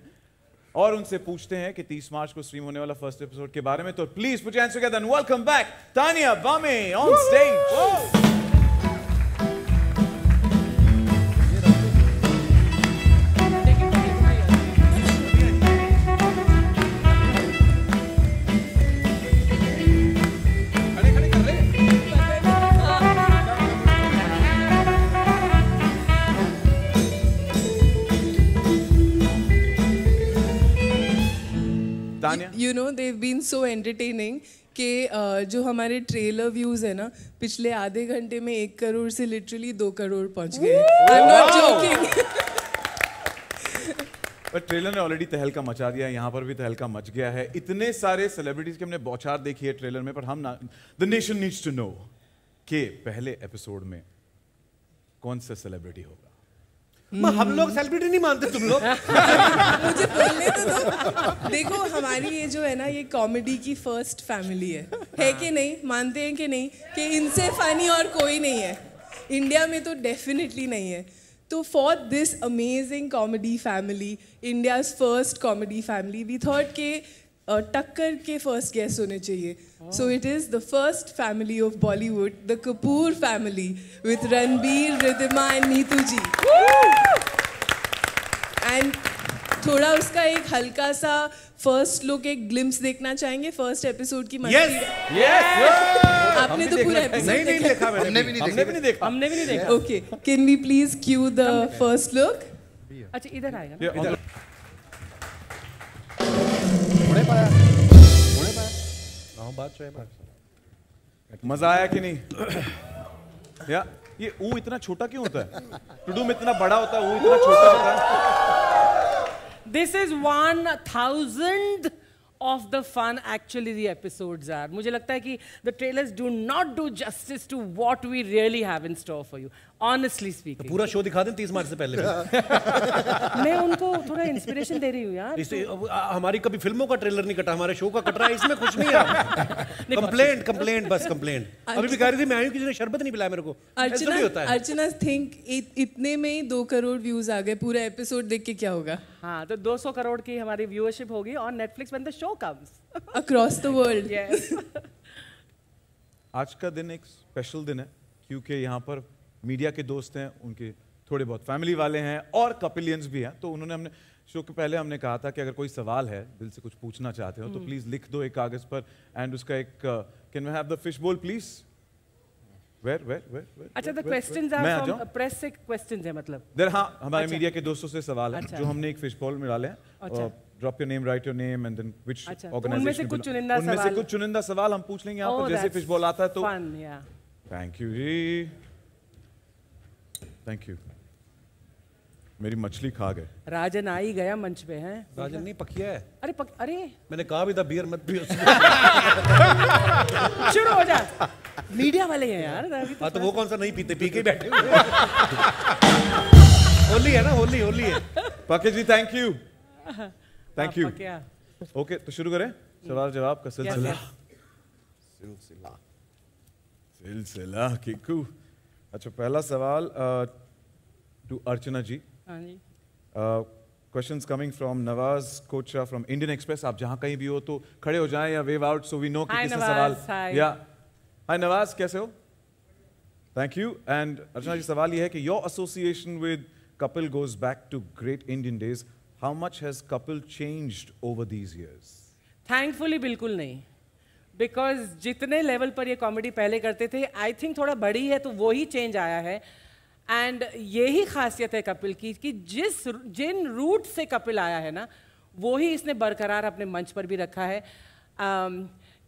और उनसे पूछते हैं कि 30 मार्च को स्ट्रीम होने वाला फर्स्ट एपिसोड के बारे में। तो please put your hands together and welcome back Tania बामे on stage. You know, they've been so entertaining कि जो हमारे ट्रेलर व्यूज है ना, पिछले आधे घंटे में 1 करोड़ से लिटरली 2 करोड़ पहुंच गए। I'm not joking. पर ट्रेलर ने ऑलरेडी तहलका मचा दिया है, यहाँ पर भी तहलका मच गया है। इतने सारे सेलिब्रिटीज की हमने बौछार देखी है ट्रेलर में, पर हम ना, the nation needs to know कि पहले एपिसोड में कौन सा सेलिब्रिटी होगा। हम लोग सेलिब्रिटी नहीं मानते तुम लोग। मुझे बोलने तो दो। देखो हमारी ये जो है ना, ये कॉमेडी की फर्स्ट फैमिली है कि नहीं? मानते हैं कि नहीं कि इनसे फनी और कोई नहीं है इंडिया में? तो डेफिनेटली नहीं है। तो for this amazing comedy family, India's first comedy family, we thought के टक्कर के फर्स्ट गेस्ट होने चाहिए। So it is the first family of Bollywood, the Kapoor family with Ranbir, Riddhima and Neetu ji. And थोड़ा उसका एक हल्का सा फर्स्ट लुक, एक ग्लिम्स देखना चाहेंगे फर्स्ट एपिसोड की मस्ती। आपने तो पूरा एपिसोड नहीं देखा, हमने भी नहीं देखा। Okay, can we please cue the first look? अच्छा इधर आएगा ना। मजा आया कि नहीं? या ये ऊ इतना छोटा क्यों होता है? टुडुम इतना बड़ा होता है, ऊ इतना छोटा होता है। This is 1,000th of the fun actually the episodes are. मुझे लगता है कि the trailers do not do justice to what we really have in store for you. Honestly speaking. पूरा शो दिखा दें 30 मार्च से पहले। मैं उनको थोड़ा इंस्पिरेशन दे रही हूँ यार। इससे हमारी कभी फिल्मों का ट्रेलर नहीं कटा, हमारे शो का कट रहा है, इसमें कुछ नहीं है। कंप्लेंट बस कंप्लेंट। अभी भी कह रही थी मैं आयु, किसी ने शरबत नहीं पिलाया मेरे को। अर्चना थिंक इतने में ही 2 करोड़ व्यूज आ गए, पूरा एपिसोड देख के क्या होगा? हाँ, तो 200 करोड़ की हमारी व्यूअरशिप होगी on Netflix when the show comes across the world. Yes. आज का दिन एक स्पेशल दिन है क्योंकि यहाँ पर मीडिया के दोस्त हैं, उनके थोड़े बहुत फैमिली वाले हैं और कपिलियंस भी हैं। तो उन्होंने, हमने शो के पहले हमने कहा था कि अगर कोई सवाल है, दिल से कुछ पूछना चाहते हो तो प्लीज लिख दो एक कागज पर, एंड उसका एक can we have the fish bowl please? Where? अच्छा, the questions are from press से क्वेश्चंस है मतलब? देयर, हाँ, हमारे मीडिया के दोस्तों से सवाल है जो हमने एक फिश बोल में डाले हैं। Drop your name, write your name and then which organisation. उनमें से कुछ चुनिंदा सवाल हम पूछ लेंगे यहाँ पर, जैसे फिश बॉल आता है तो। थैंक यू जी, थैंक यू। मेरी मछली खा गए। राजन आ ही गया मंच पे है। राजन नहीं, पकिया है। अरे मैंने कहा भी था बियर मत पियो। शुरू हो जा। मीडिया वाले हैं यार। हाँ तो वो कौन सा नहीं पीते, पी के बैठे होली है ना, होली है। पके जी thank you, thank you. Okay, तो शुरू करें सवाल जवाब का सिलसिला किकू। अच्छा, पहला सवाल to Archana ji. Questions coming from Nawaz कोचा फ्रॉम इंडियन एक्सप्रेस। आप जहां कहीं भी हो तो खड़े हो जाएं या wave out so we know कि किसका सवाल। या हाय नवाज, कैसे हो? Thank you. And Archana ji, सवाल ये है कि your association with Kapil goes back to great Indian days. How much has Kapil changed over these years? Thankfully बिल्कुल नहीं, बिकॉज जितने लेवल पर ये कॉमेडी पहले करते थे, आई थिंक थोड़ा बड़ी है तो वो ही चेंज आया है। एंड यही खासियत है कपिल की कि जिन रूट से कपिल आया है ना, वो ही इसने बरकरार अपने मंच पर भी रखा है।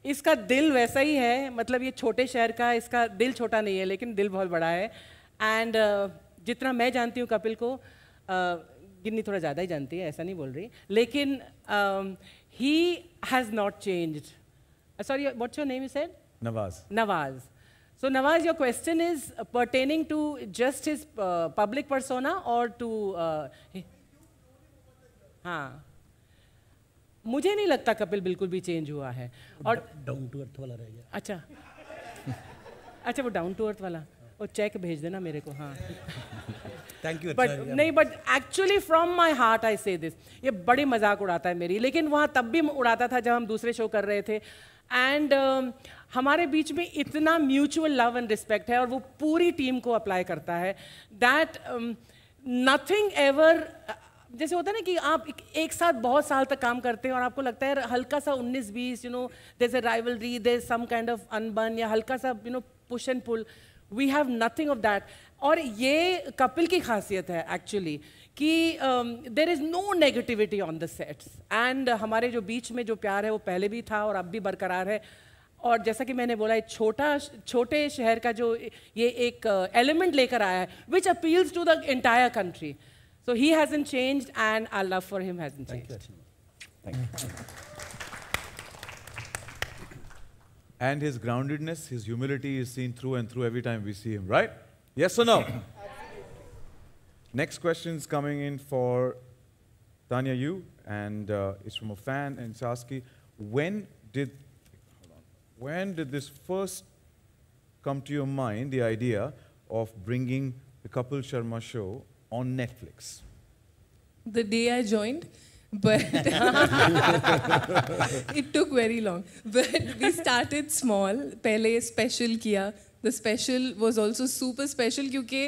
इसका दिल वैसा ही है, मतलब ये छोटे शहर का, इसका दिल छोटा नहीं है लेकिन दिल बहुत बड़ा है। एंड जितना मैं जानती हूँ कपिल को, गिन्नी थोड़ा ज़्यादा ही जानती है, ऐसा नहीं बोल रही, लेकिन he has not changed. Sorry, what's your name you said? Nawaz. So Nawaz, your question is pertaining to just his public persona or to... हाँ, मुझे नहीं लगता कपिल बिल्कुल भी चेंज हुआ है। और डाउन टू अर्थ वाला रह गया। अच्छा अच्छा, वो डाउन टू अर्थ वाला, वो चेक भेज देना मेरे को। हाँ थैंक यू। बट नहीं, but actually from my heart I से दिस, ये बड़ी मजाक उड़ाता है मेरी, लेकिन वहाँ तब भी उड़ाता था जब हम दूसरे शो कर रहे थे। एंड हमारे बीच में इतना म्यूचुअल लव एंड रिस्पेक्ट है, और वो पूरी टीम को अप्लाई करता है, दैट नथिंग एवर, जैसे होता है ना कि आप एक साथ बहुत साल तक काम करते हैं और आपको लगता है हल्का सा 19-20, you know, there is a rivalry, there is some kind of अनबन, या हल्का सा you know push and pull, we have nothing of that. और ये कपिल की खासियत है एक्चुअली कि there is no negativity on the sets, and हमारे जो बीच में जो प्यार है वो पहले भी था और अब भी बरकरार है। और जैसा कि मैंने बोला, छोटे शहर का जो ये एक एलिमेंट लेकर आया है, which appeals to the entire country, so he hasn't changed and our love for him hasn't changed. Thank you. And his groundedness, his humility is seen through and through every time we see him, right? Yes or no? Next question is coming in for Tanya Yu, and it's from a fan, and it's asking, when did this first come to your mind, the idea of bringing the Kapil Sharma show on Netflix? The day I joined, but it took very long. But we started small. पहले special किया. The special was also super special क्योंकि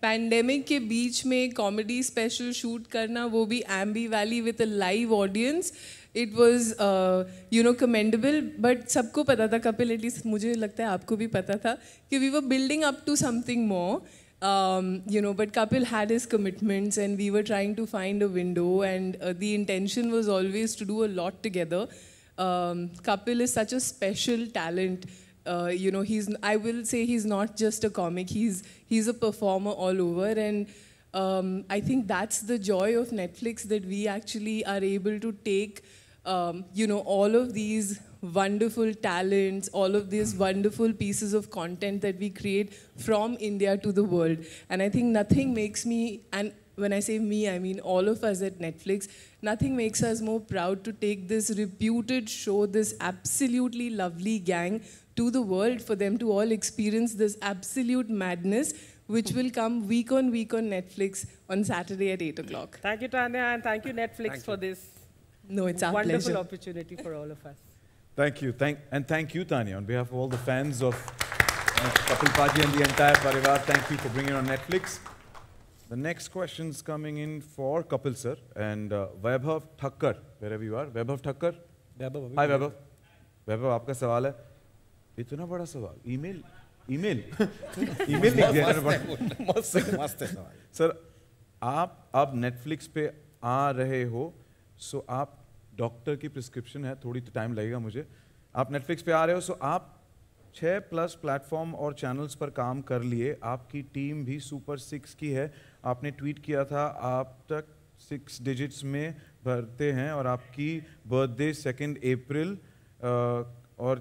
pandemic के बीच में comedy special shoot करना, वो भी Ambi Valley with a live audience. It was, you know, commendable. But सबको पता था, कपिल, at least मुझे लगता है आपको भी पता था कि we were building up to something more. You know, but Kapil had his commitments and we were trying to find a window, and the intention was always to do a lot together. Kapil is such a special talent. You know, I will say he's not just a comic, he's a performer all over, and I think that's the joy of Netflix, that we actually are able to take, you know, all of these wonderful talents, all of these wonderful pieces of content that we create from India to the world. And I think nothing makes me, and when I say me, I mean all of us at Netflix, nothing makes us more proud to take this reputed show, this absolutely lovely gang, to the world, for them to all experience this absolute madness, which will come week on Netflix on Saturday at 8 o'clock. Thank you, Tanya, and thank you, Netflix, for this No, it's our wonderful pleasure. opportunity for all of us. Thank you. Thank you, Tanya, on behalf of all the fans of Kapil Paji and the entire Parivar. Thank you for bringing it on Netflix. The next question is coming in for Kapil sir and Vaibhav Thakkar, wherever you are. Vaibhav Thakkar. Hi, Vaibhav. Vaibhav, आपका सवाल है. इतना बड़ा सवाल. email लिख दिया मैंने. मस्त है सवाल. सर, आप अब Netflix पे आ रहे हो, सो आप डॉक्टर की प्रिस्क्रिप्शन है, थोड़ी तो टाइम लगेगा मुझे. आप नेटफ्लिक्स पे आ रहे हो, सो आप 6+ प्लेटफॉर्म और चैनल्स पर काम कर लिए. आपकी टीम भी सुपर 6 की है. आपने ट्वीट किया था आप तक 6 डिजिट्स में भरते हैं, और आपकी बर्थडे 2 अप्रैल और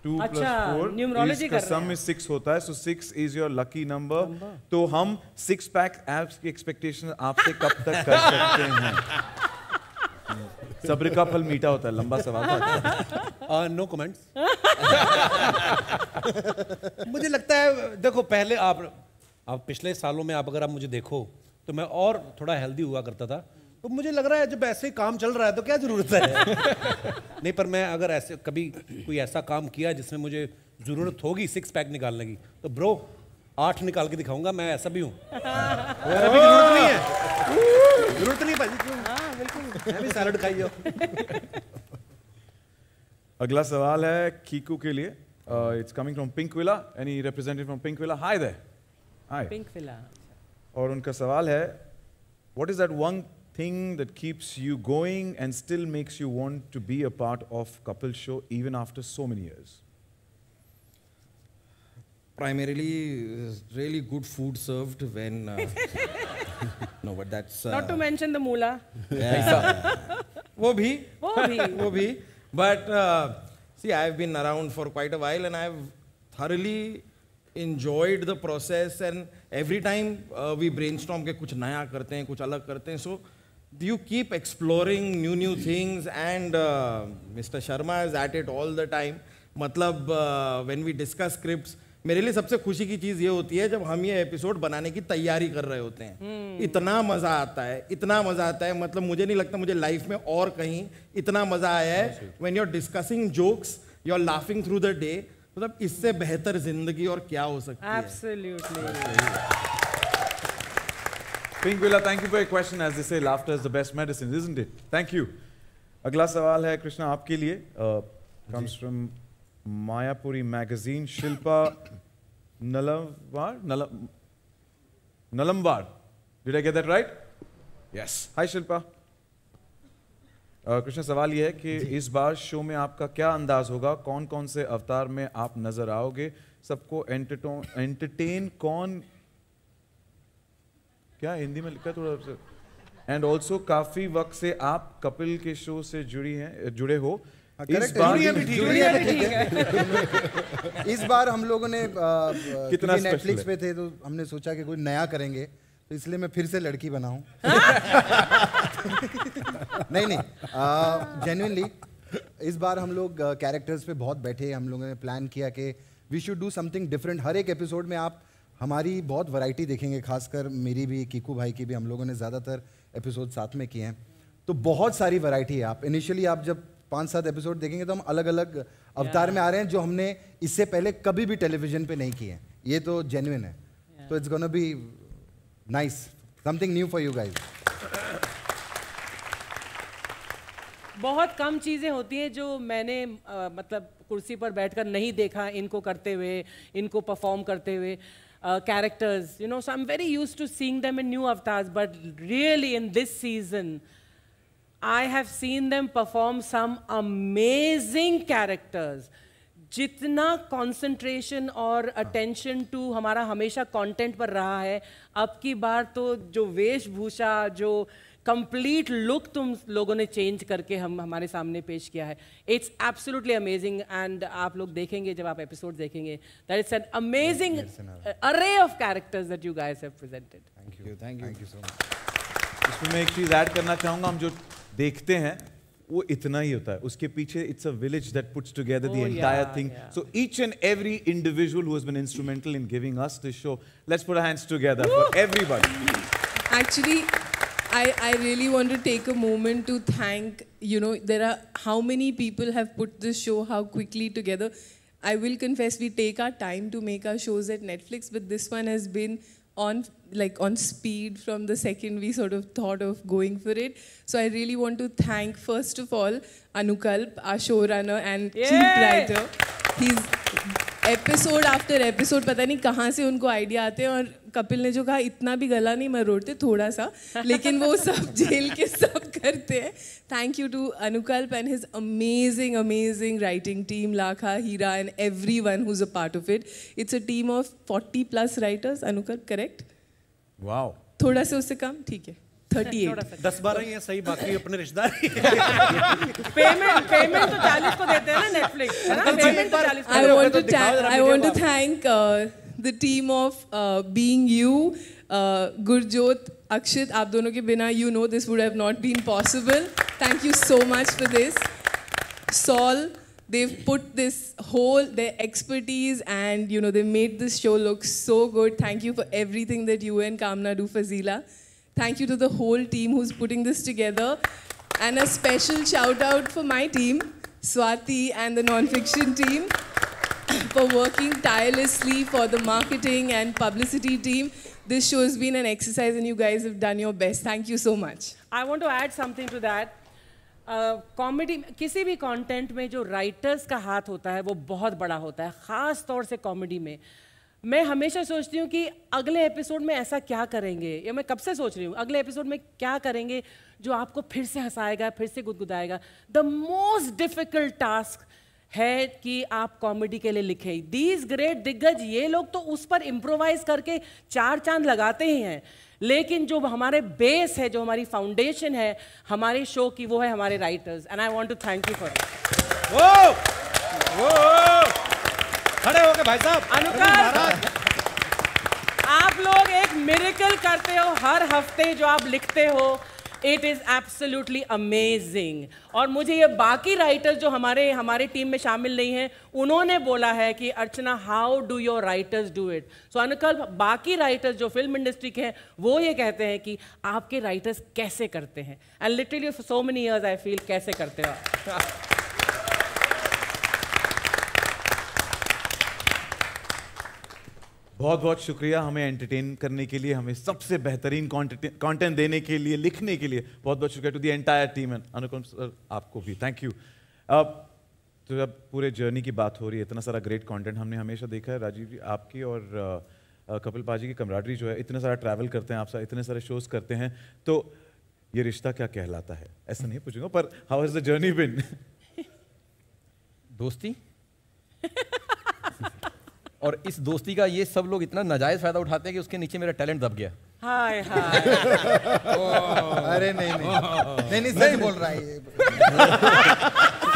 2 + 4 इसका सम में 6 होता है, सो 6 इज योर लकी नंबर. तो हम 6 पैक एप्स की एक्सपेक्टेशन आपसे कब तक कर सकते हैं? सब्र का फल मीठा होता है. लंबा सवाल था. No comments. मुझे लगता है, देखो, पहले आप पिछले सालों में अगर आप मुझे देखो तो मैं और थोड़ा हेल्दी हुआ करता था. तो मुझे लग रहा है जब ऐसे काम चल रहा है तो क्या जरूरत है. नहीं, पर मैं अगर ऐसे कभी कोई ऐसा काम किया जिसमें मुझे जरूरत होगी 6 पैक निकालने की, तो ब्रो 8 निकाल के दिखाऊंगा. मैं ऐसा भी हूँ. अभी जरूरत नहीं है. जरूरत नहीं भाजी. क्यों? हाँ, बिल्कुल. मैं भी सैलड खाई जाओ. अगला सवाल है कीकू के लिए. It's coming from Pinkvilla. Any representative from Pinkvilla? Hi there. Hi. Pinkvilla. और उनका सवाल है, what is that one thing that keeps you going and still makes you want to be a part of Kapil show even after so many years? Primarily, really good food served when. No, but that's. Not to mention the moolah. Yeah. वो भी. But see, I've been around for quite a while and I've thoroughly enjoyed the process, and every time we brainstorm के कुछ नया करते हैं, कुछ अलग करते हैं. So you keep exploring new things, and Mr. Sharma is at it all the time. मतलब when we discuss scripts, मेरे लिए सबसे खुशी की चीज़ ये होती है जब हम ये एपिसोड बनाने की तैयारी कर रहे होते हैं। इतना मज़ा आता है, इतना मज़ा आता है, मतलब मुझे नहीं लगता मुझे लाइफ में और कहीं इतना मज़ा आया है। when you're discussing jokes, you're laughing through the day, मतलब इससे बेहतर जिंदगी और क्या हो सकती है? Absolutely. Pink Villa, thank you for your question. As they say, laughter is the best medicine, isn't it? Thank you. अगला सवाल है कृष्णा आपके लिए. Comes from Mayapuri magazine. Shilpa Nalamwar. Did I get that right? Yes. Hi Shilpa. Krishna सवाल ये है कि इस बार शो में आपका क्या अंदाज होगा? कौन कौन से अवतार में आप नजर आओगे? सबको एंटरटेन कौन, क्या हिंदी में लिखा थोड़ा सा, एंड ऑल्सो काफी वक्त से आप कपिल के शो से जुड़े हो। इस बार हम लोगों ने कितना नेटफ्लिक्स पे थे तो हमने सोचा कि कोई नया करेंगे, तो इसलिए मैं फिर से लड़की बनाऊं। नहीं, जेन्युइनली इस बार हम लोग कैरेक्टर्स पे बहुत बैठे, हम लोगों ने प्लान किया कि we should do something different. हर एक एपिसोड में आप हमारी बहुत वैरायटी देखेंगे, खासकर मेरी भी, कीकू भाई की भी, हम लोगों ने ज़्यादातर एपिसोड साथ में किए हैं, तो बहुत सारी वैरायटी है। आप इनिशियली आप जब 5-7 एपिसोड देखेंगे तो हम अलग अलग अवतार में आ रहे हैं जो हमने इससे पहले कभी भी टेलीविजन पे नहीं किए हैं। ये तो जेन्युइन है, तो it's gonna be nice, something new for you guys. बहुत कम चीज़ें होती हैं जो मैंने मतलब कुर्सी पर बैठकर नहीं देखा इनको करते हुए, इनको परफॉर्म करते हुए। Characters, you know, so I'm very used to seeing them in new avatars, but really in this season, I have seen them perform some amazing characters. जितना concentration और attention to हमारा हमेशा content पर रहा है, अब की बार तो जो वेशभूषा, जो कंप्लीट लुक तुम लोगों ने चेंज करके हमारे सामने पेश किया है, इट्स एब्सोल्युटली अमेजिंग। एंड आप लोग देखेंगे जब आप एपिसोड देखेंगे, दैट इट्स एन अमेजिंग अरे of characters that you guys have presented. Thank you so much. इसमें मैं एक चीज ऐड करना चाहूंगा, हम जो देखते हैं वो इतना ही होता है, उसके पीछे it's a village that puts together the entire thing. So each and every individual who has been instrumental in giving us this show, let's put our hands together for everybody. Actually, I really want to take a moment to thank, you know, there are how many people have put this show how quickly together. I will confess we take our time to make our shows at Netflix, but this one has been on speed from the second we sort of thought of going for it. So I really want to thank first of all Anukalp, our showrunner and chief writer. He's episode after episode पता नहीं कहाँ से उनको idea आते हैं, और कपिल ने जो कहा इतना भी गला नहीं मरोड़ते, थोड़ा सा, लेकिन वो सब जेल के सब करते हैं। Thank you to Anukalp and his amazing writing team, Lakha, Heera and everyone who is a part of it. It's a team of 40+ writers. Anukalp correct? Wow, थोड़ा से उससे कम, ठीक है 38। 10-12 ही है सही, बाकी अपने रिश्तेदार। पेमेंट तो 40 को देते हैं ना नेटफ्लिक्स, है ना? पेमेंट तो 40 को। I want to thank the team of Being You, Gurjot, Akshit. आप दोनों के बिना, you know, this would have not been possible. Thank you so much for this. Saul, they've put this whole, their expertise, and you know, they made this show look so good. Thank you for everything that you and Kamna do for Zila. Thank you to the whole team who's putting this together. And a special shout out for my team, Swati and the non-fiction team, for working tirelessly for the marketing and publicity team. This show has been an exercise and you guys have done your best. Thank you so much. I want to add something to that. Comedy किसी भी content में जो writers का हाथ होता है वो बहुत बड़ा होता है, ख़ास तौर से कॉमेडी में। मैं हमेशा सोचती हूँ कि अगले एपिसोड में ऐसा क्या करेंगे, या मैं कब से सोच रही हूँ अगले एपिसोड में क्या करेंगे जो आपको फिर से हंसाएगा, फिर से गुदगुदाएगा। द मोस्ट डिफिकल्ट टास्क है कि आप कॉमेडी के लिए लिखें। दीज ग्रेट दिग्गज, ये लोग तो उस पर इम्प्रोवाइज करके 4 चांद लगाते ही हैं, लेकिन जो हमारे बेस है, जो हमारी फाउंडेशन है हमारे शो की, वो है हमारे writers. And I want to thank you for it. खड़े हो गए भाई साहब। अनुकल्प, आप लोग एक मिरेकल करते हो हर हफ्ते, जो आप लिखते हो इट इज एब्सोल्युटली अमेजिंग। और मुझे ये बाकी राइटर्स जो हमारे टीम में शामिल नहीं हैं, उन्होंने बोला है कि Archana, how do your writers do it? So Anukalp, बाकी राइटर्स जो फिल्म इंडस्ट्री के हैं वो ये कहते हैं कि आपके राइटर्स कैसे करते हैं, and literally for so many years I feel कैसे करते हो आप। बहुत बहुत शुक्रिया हमें एंटरटेन करने के लिए, हमें सबसे बेहतरीन कंटेंट देने के लिए, लिखने के लिए। बहुत बहुत शुक्रिया to the entire team and Anupam sir आपको भी थैंक यू। अब तो जब पूरे जर्नी की बात हो रही है, इतना सारा ग्रेट कंटेंट हमने हमेशा देखा है राजीव जी आपकी और कपिल पाजी की कमराडरी जो है, इतने सारा ट्रैवल करते हैं आप, इतने सारे शोज करते हैं, तो ये रिश्ता क्या कहलाता है? ऐसा नहीं पूछूंगा, पर हाउ हैज द जर्नी बिन? दोस्ती और इस दोस्ती का ये सब लोग इतना नाजायज फायदा उठाते हैं कि उसके नीचे मेरा टैलेंट दब गया। हाय हाय। अरे नहीं सच बोल रहा है ये।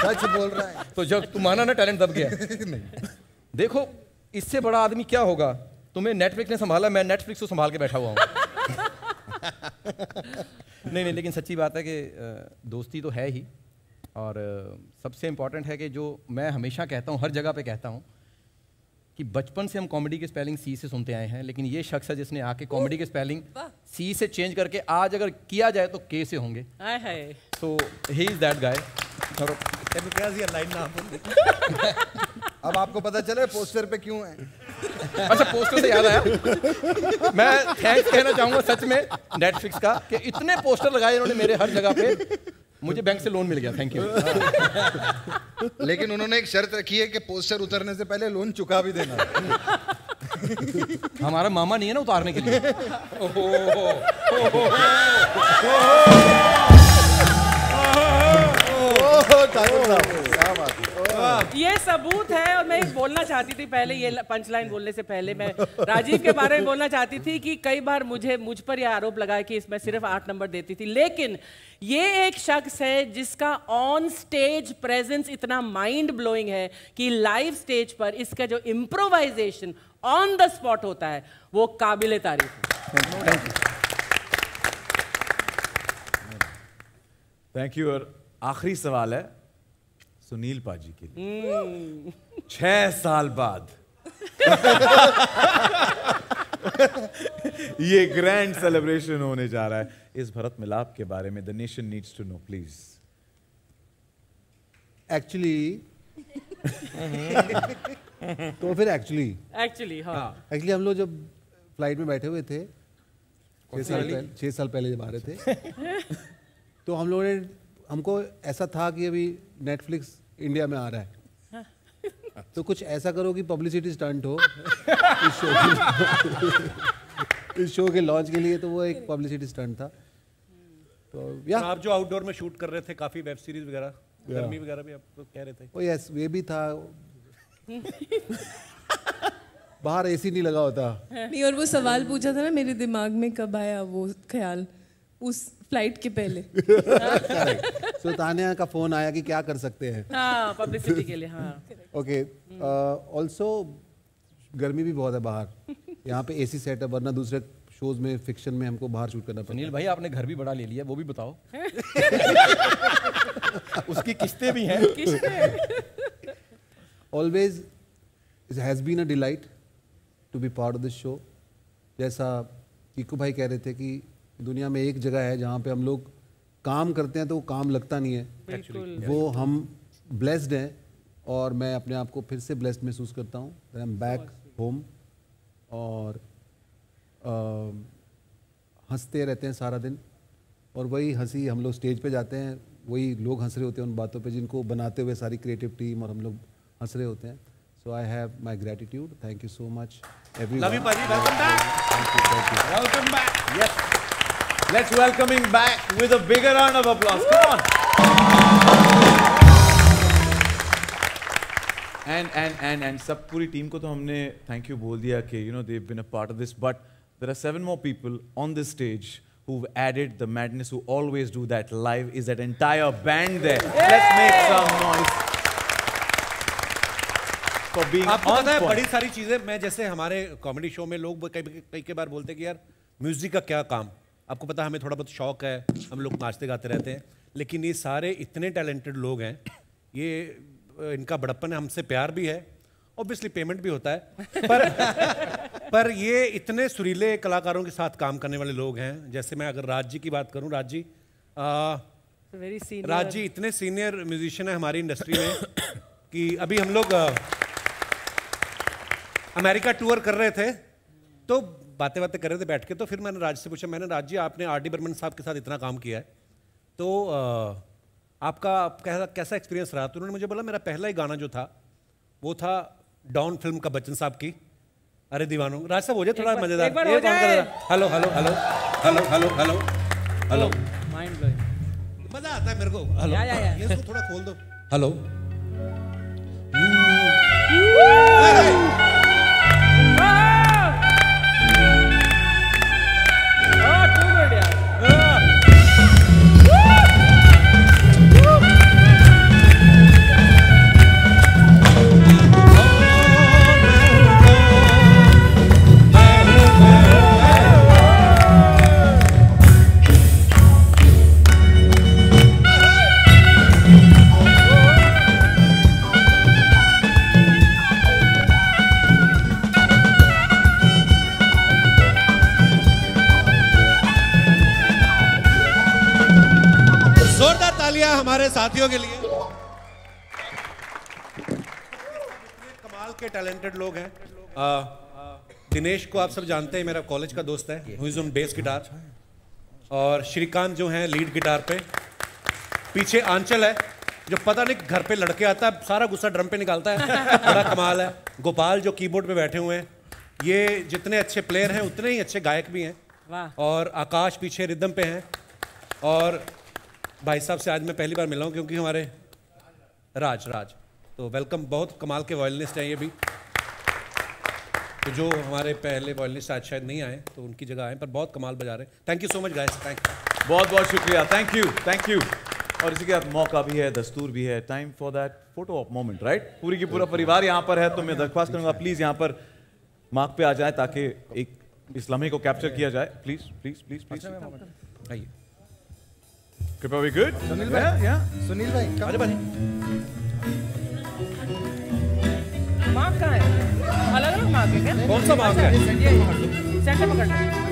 सच बोल रहा है। तो जब तुम माना ना टैलेंट दब गया। नहीं। देखो इससे बड़ा आदमी क्या होगा? तुम्हें नेटफ्लिक्स ने संभाला, मैं नेटफ्लिक्स को संभाल के बैठा हुआ हूँ। नहीं, लेकिन सच्ची बात है कि दोस्ती तो है ही, और सबसे इम्पोर्टेंट है कि जो मैं हमेशा कहता हूँ, हर जगह पे कहता हूँ कि बचपन से हम कॉमेडी के स्पेलिंग सी से सुनते आए हैं, लेकिन ये शख्स है जिसने आके कॉमेडी के स्पेलिंग सी से चेंज करके आज अगर किया जाए तो के से होंगे। तो ही इज दैट गाय। अब आपको पता चले पोस्टर पे क्यों है। अच्छा, पोस्टर से याद आया, मैं थैंक्स कहना चाहूंगा सच में नेटफ्लिक्स का कि इतने पोस्टर लगाए इन्होंने मेरे हर जगह पे, मुझे बैंक से लोन मिल गया। Thank you. लेकिन उन्होंने एक शर्त रखी है कि पोस्टर उतरने से पहले लोन चुका भी देना। हमारा मामा नहीं है ना उतारने के लिए। ये सबूत है। और मैं बोलना चाहती थी पहले, ये पंचलाइन बोलने से पहले मैं राजीव के बारे में बोलना चाहती थी कि कई बार मुझ पर यह आरोप लगा कि इसमें सिर्फ 8 नंबर देती थी, लेकिन ये एक शख्स है जिसका ऑन स्टेज प्रेजेंस इतना माइंड ब्लोइंग है कि लाइव स्टेज पर इसका जो इम्प्रोवाइजेशन ऑन द स्पॉट होता है वो काबिले तारीफ है। Thank you. और आखिरी सवाल है सुनील पाजी के लिए। 6 साल बाद ये ग्रैंड सेलिब्रेशन होने जा रहा है, इस भरत मिलाप के बारे में the nation needs to know please. Actually तो फिर एक्चुअली हम लोग जब फ्लाइट में बैठे हुए थे 6 साल पहले जब आ रहे थे, तो हम लोगों ने, हमको ऐसा था कि अभी नेटफ्लिक्स इंडिया में आ रहा है, तो कुछ ऐसा करो कि पब्लिसिटी स्टंट हो इस शो के लॉन्च के लिए। तो वो एक पब्लिसिटी स्टंट था। तो या आप जो आउटडोर में शूट कर रहे थे काफी वेब सीरीज वगैरह, गर्मी वगैरह भी आप कह रहे थे। ओ यस, ये भी था। बाहर एसी नहीं लगा होता। नहीं, और वो सवाल पूछा था ना, मेरे दिमाग में कब आया वो ख्याल उस फ्लाइट के पहले। सो तानिया का फोन आया कि क्या कर सकते हैं पब्लिसिटी के लिए। ओके, ऑल्सो गर्मी भी बहुत है बाहर, यहाँ पे एसी सेट है, वरना दूसरे शोज में फिक्शन में हमको बाहर शूट करना पड़ता है। सुनील भाई आपने घर भी बड़ा ले लिया, वो भी बताओ। उसकी किस्तें भी हैं। Always it has been a delight to be part of this show. जैसा कीकू भाई कह रहे थे कि दुनिया में एक जगह है जहाँ पे हम लोग काम करते हैं तो वो काम लगता नहीं है, वो हम ब्लेस्ड हैं, और मैं अपने आप को फिर से ब्लेस्ड महसूस करता हूँ। आई एम बैक होम, और हंसते रहते हैं सारा दिन, और वही हंसी हम लोग स्टेज पे जाते हैं, वही लोग हंस रहे होते हैं उन बातों पे जिनको बनाते हुए सारी क्रिएटिव टीम और हम लोग हंस रहे होते हैं। So I have my gratitude, thank you so much everyone. Love you पाजी, welcome back. Welcome back. Yes, let's welcome him back with a bigger round of applause. Come on. And सब पूरी टीम को तो हमने thank you बोल दिया कि they've been a part of this, but there are 7 more people on this stage who've added the madness, who always do that live, is that entire band there. Let's make some noise for being आपको on पता है point. बड़ी सारी चीजें, मैं जैसे हमारे comedy show में लोग कई बार बोलते हैं कि यार म्यूजिक का क्या काम, आपको पता है हमें थोड़ा बहुत शौक है, हम लोग नाचते गाते रहते हैं, लेकिन ये सारे इतने टैलेंटेड लोग हैं, ये इनका बड़प्पन है, हमसे प्यार भी है, ऑब्वियसली पेमेंट भी होता है, पर ये इतने सुरीले कलाकारों के साथ काम करने वाले लोग हैं। जैसे मैं अगर राज जी की बात करूं, राज जी इतने सीनियर म्यूजिशियन है हमारी इंडस्ट्री में कि अभी हम लोग अमेरिका टूर कर रहे थे, तो बातें कर रहे थे बैठ के, तो फिर मैंने राज से पूछा, मैंने राज जी आपने R.D. बर्मन साहब के साथ इतना काम किया है, तो आपका कैसा एक्सपीरियंस रहा? तो उन्होंने मुझे बोला मेरा पहला ही गाना जो था वो था डॉन फिल्म का बच्चन साहब की अरे दीवानो। राज साहब हो जाए थोड़ा मजेदार, hello hello hello hello hello hello hello, mind blowing, मजा आता है मेरे को। हेलो ये इसको थोड़ा खोल दो। हेलो हमारे साथियों के लिए। कमाल के टैलेंटेड लोग हैं। दिनेश को आप सब जानते हैं, मेरा कॉलेज का दोस्त है, who is on bass guitar, और श्रीकांत जो हैं लीड गिटार पे, पीछे आंचल है जो पता नहीं घर पे लड़के आता है सारा गुस्सा ड्रम पे निकालता है, बड़ा कमाल है। गोपाल जो कीबोर्ड पे बैठे हुए हैं, ये जितने अच्छे प्लेयर हैं उतने ही अच्छे गायक भी हैं, और आकाश पीछे रिदम पे हैं। और भाई साहब से आज मैं पहली बार मिला हूँ क्योंकि हमारे राज तो वेलकम, बहुत कमाल के वॉयलिनिस्ट हैं ये भी, तो जो हमारे पहले वॉयलिनिस्ट आज शायद नहीं आए तो उनकी जगह आए, पर बहुत कमाल बजा रहे हैं। Thank you so much guys, thank you, बहुत बहुत शुक्रिया, थैंक यू। और इसी के साथ मौका भी है, दस्तूर भी है, time for that photo of moment, right? पूरी की पूरा परिवार यहाँ पर है, तो मैं दरख्वास्त करूँगा प्लीज यहाँ पर मार्क पे आ जाए ताकि एक इस लम्हे को कैप्चर किया जाए। प्लीज प्लीज प्लीज प्लीज आइए। कृपया वी गुड? सुनील भाई, सुनील भाई अरे भाई मार्क कहाँ है? अलग अलग मार्क है क्या? कौन सा मार्क है? सेंटर पकड़ना।